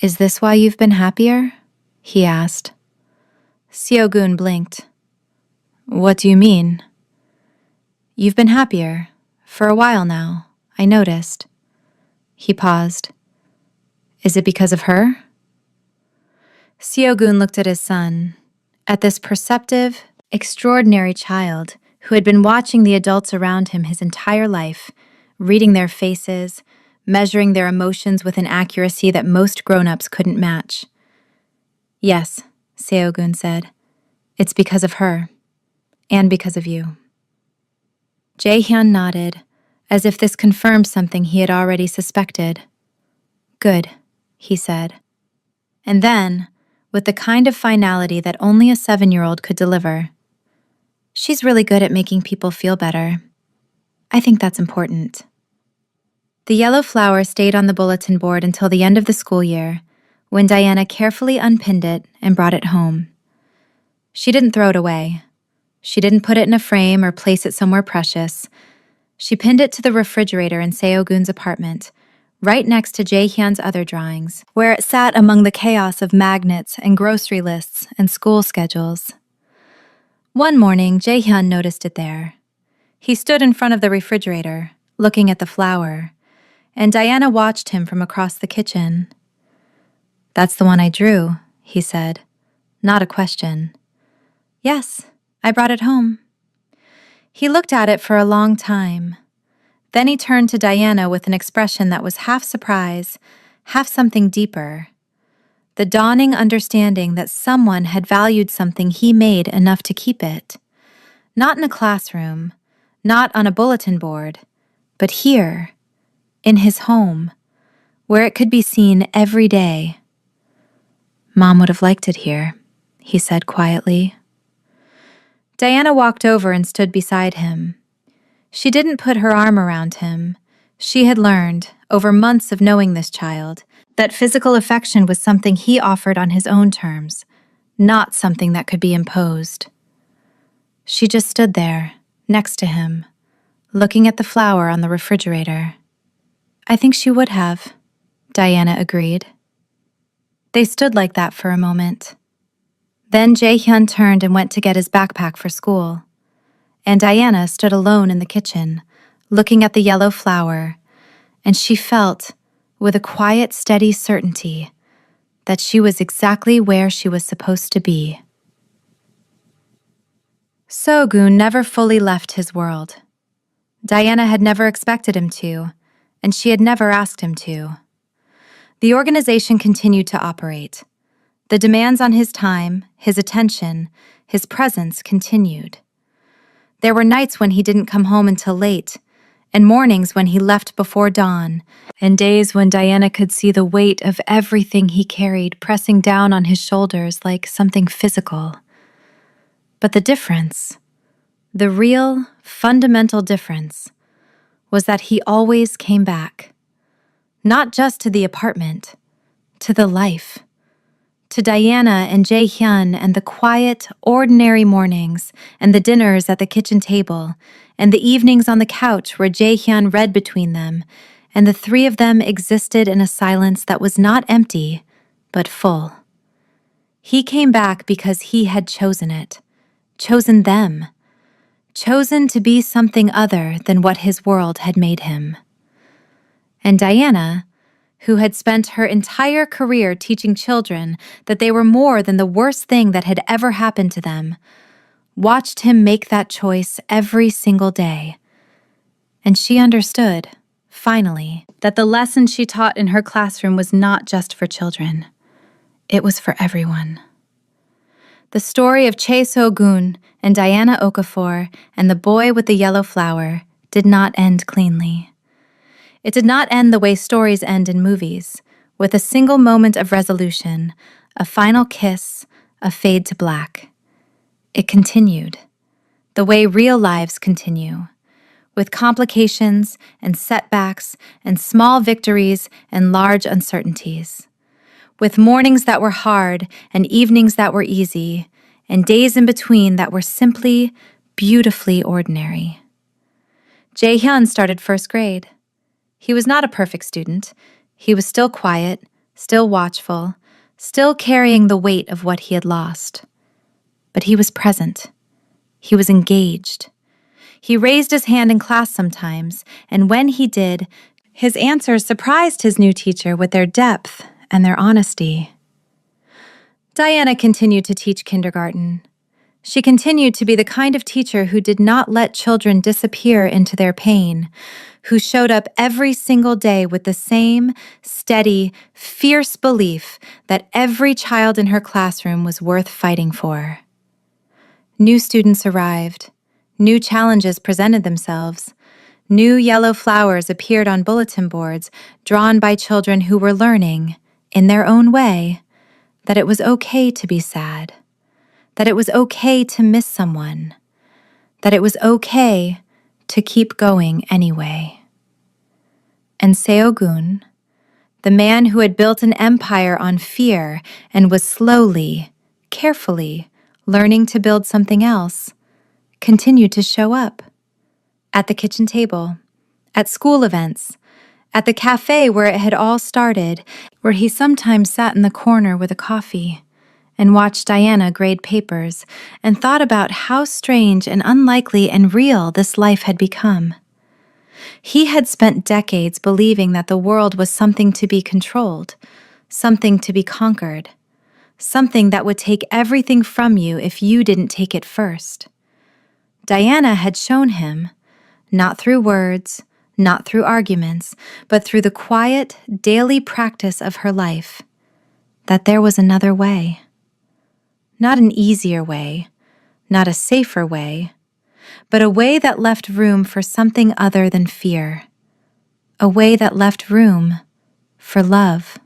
"Is this why you've been happier?" he asked. Seo-gun blinked. "What do you mean?" "You've been happier, for a while now, I noticed." He paused. "Is it because of her?" Seo-gun looked at his son, at this perceptive, extraordinary child who had been watching the adults around him his entire life, reading their faces, measuring their emotions with an accuracy that most grown-ups couldn't match. "Yes," Seo-gun said, "it's because of her, and because of you." Jae-hyun nodded, as if this confirmed something he had already suspected. "Good," he said. And then, with the kind of finality that only a 7-year-old could deliver, "She's really good at making people feel better. I think that's important." The yellow flower stayed on the bulletin board until the end of the school year, when Diana carefully unpinned it and brought it home. She didn't throw it away. She didn't put it in a frame or place it somewhere precious. She pinned it to the refrigerator in Seo-gun's apartment, right next to Jae-hyun's other drawings, where it sat among the chaos of magnets and grocery lists and school schedules. One morning, Jae-hyun noticed it there. He stood in front of the refrigerator, looking at the flower, and Diana watched him from across the kitchen. "That's the one I drew," he said, not a question. "Yes, I brought it home." He looked at it for a long time. Then he turned to Diana with an expression that was half surprise, half something deeper. The dawning understanding that someone had valued something he made enough to keep it. Not in a classroom, not on a bulletin board, but here, in his home, where it could be seen every day. "Mom would have liked it here," he said quietly. Diana walked over and stood beside him. She didn't put her arm around him. She had learned, over months of knowing this child, that physical affection was something he offered on his own terms, not something that could be imposed. She just stood there, next to him, looking at the flower on the refrigerator. "I think she would have," Diana agreed. They stood like that for a moment. Then Jae-hyun turned and went to get his backpack for school, and Diana stood alone in the kitchen, looking at the yellow flower, and she felt, with a quiet, steady certainty, that she was exactly where she was supposed to be. So-gun never fully left his world. Diana had never expected him to, and she had never asked him to. The organization continued to operate. The demands on his time, his attention, his presence continued. There were nights when he didn't come home until late, and mornings when he left before dawn, and days when Diana could see the weight of everything he carried pressing down on his shoulders like something physical. But the difference, the real, fundamental difference, was that he always came back. Not just to the apartment, to the life, to Diana and Jae-hyun and the quiet, ordinary mornings and the dinners at the kitchen table and the evenings on the couch where Jae-hyun read between them, and the three of them existed in a silence that was not empty, but full. He came back because he had chosen it, chosen them, chosen to be something other than what his world had made him. And Diana, who had spent her entire career teaching children that they were more than the worst thing that had ever happened to them, watched him make that choice every single day. And she understood, finally, that the lesson she taught in her classroom was not just for children. It was for everyone. The story of Chae So-gun and Diana Okafor and the boy with the yellow flower did not end cleanly. It did not end the way stories end in movies, with a single moment of resolution, a final kiss, a fade to black. It continued, the way real lives continue, with complications and setbacks and small victories and large uncertainties, with mornings that were hard and evenings that were easy, and days in between that were simply, beautifully ordinary. Jae-hyun started first grade. He was not a perfect student. He was still quiet, still watchful, still carrying the weight of what he had lost. But he was present. He was engaged. He raised his hand in class sometimes, and when he did, his answers surprised his new teacher with their depth and their honesty. Diana continued to teach kindergarten. She continued to be the kind of teacher who did not let children disappear into their pain, who showed up every single day with the same steady, fierce belief that every child in her classroom was worth fighting for. New students arrived. New challenges presented themselves. New yellow flowers appeared on bulletin boards drawn by children who were learning, in their own way, that it was okay to be sad, that it was okay to miss someone, that it was okay to keep going anyway. And Seo-gun, the man who had built an empire on fear and was slowly, carefully learning to build something else, continued to show up. At the kitchen table, at school events, at the cafe where it had all started, where he sometimes sat in the corner with a coffee and watched Diana grade papers and thought about how strange and unlikely and real this life had become. He had spent decades believing that the world was something to be controlled, something to be conquered, something that would take everything from you if you didn't take it first. Diana had shown him, not through words, not through arguments, but through the quiet, daily practice of her life, that there was another way. Not an easier way, not a safer way, but a way that left room for something other than fear, a way that left room for love.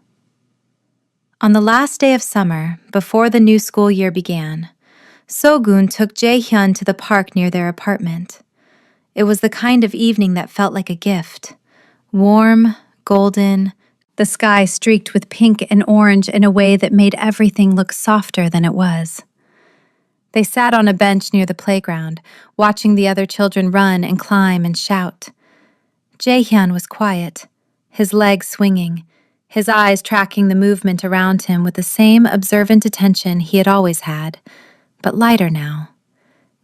On the last day of summer, before the new school year began, So-gun took Jae-hyun to the park near their apartment. It was the kind of evening that felt like a gift. Warm, golden, the sky streaked with pink and orange in a way that made everything look softer than it was. They sat on a bench near the playground, watching the other children run and climb and shout. Jae-hyun was quiet, his legs swinging, his eyes tracking the movement around him with the same observant attention he had always had, but lighter now,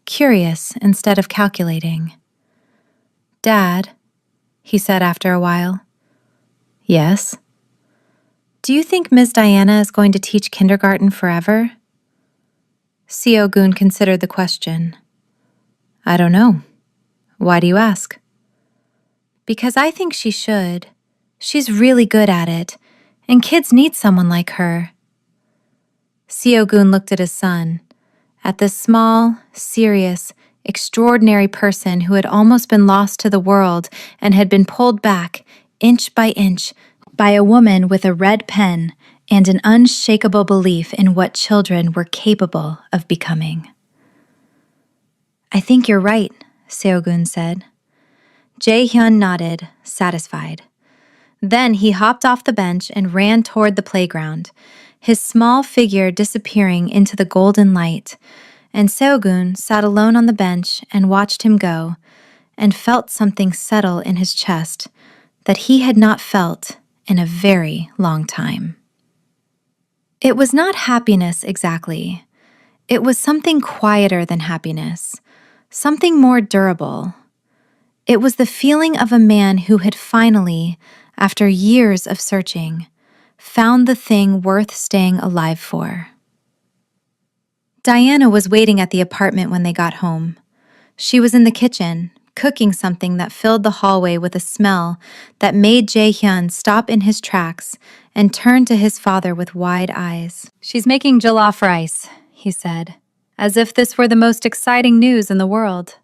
curious instead of calculating. "Dad," he said after a while. "Yes?" "Do you think Ms. Diana is going to teach kindergarten forever?" Seo-gun considered the question. "I don't know. Why do you ask?" "Because I think she should. She's really good at it, and kids need someone like her." Seo-gun looked at his son, at this small, serious, extraordinary person who had almost been lost to the world and had been pulled back, inch by inch, by a woman with a red pen and an unshakable belief in what children were capable of becoming. "I think you're right," Seo-gun said. Jae-hyun nodded, satisfied. Then he hopped off the bench and ran toward the playground, his small figure disappearing into the golden light, and Seogun sat alone on the bench and watched him go, and felt something settle in his chest that he had not felt in a very long time. It was not happiness exactly. It was something quieter than happiness, something more durable. It was the feeling of a man who had finally, after years of searching, found the thing worth staying alive for. Diana was waiting at the apartment when they got home. She was in the kitchen, cooking something that filled the hallway with a smell that made Jae-hyun stop in his tracks and turn to his father with wide eyes. "She's making jollof rice," he said, as if this were the most exciting news in the world.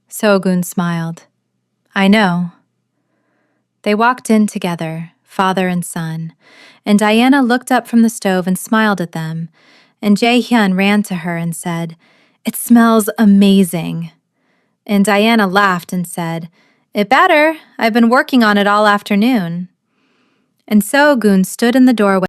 Seogun smiled. "I know." They walked in together, father and son, and Diana looked up from the stove and smiled at them, and Jae-hyun ran to her and said, "It smells amazing." And Diana laughed and said, "It better. I've been working on it all afternoon." And Seogun stood in the doorway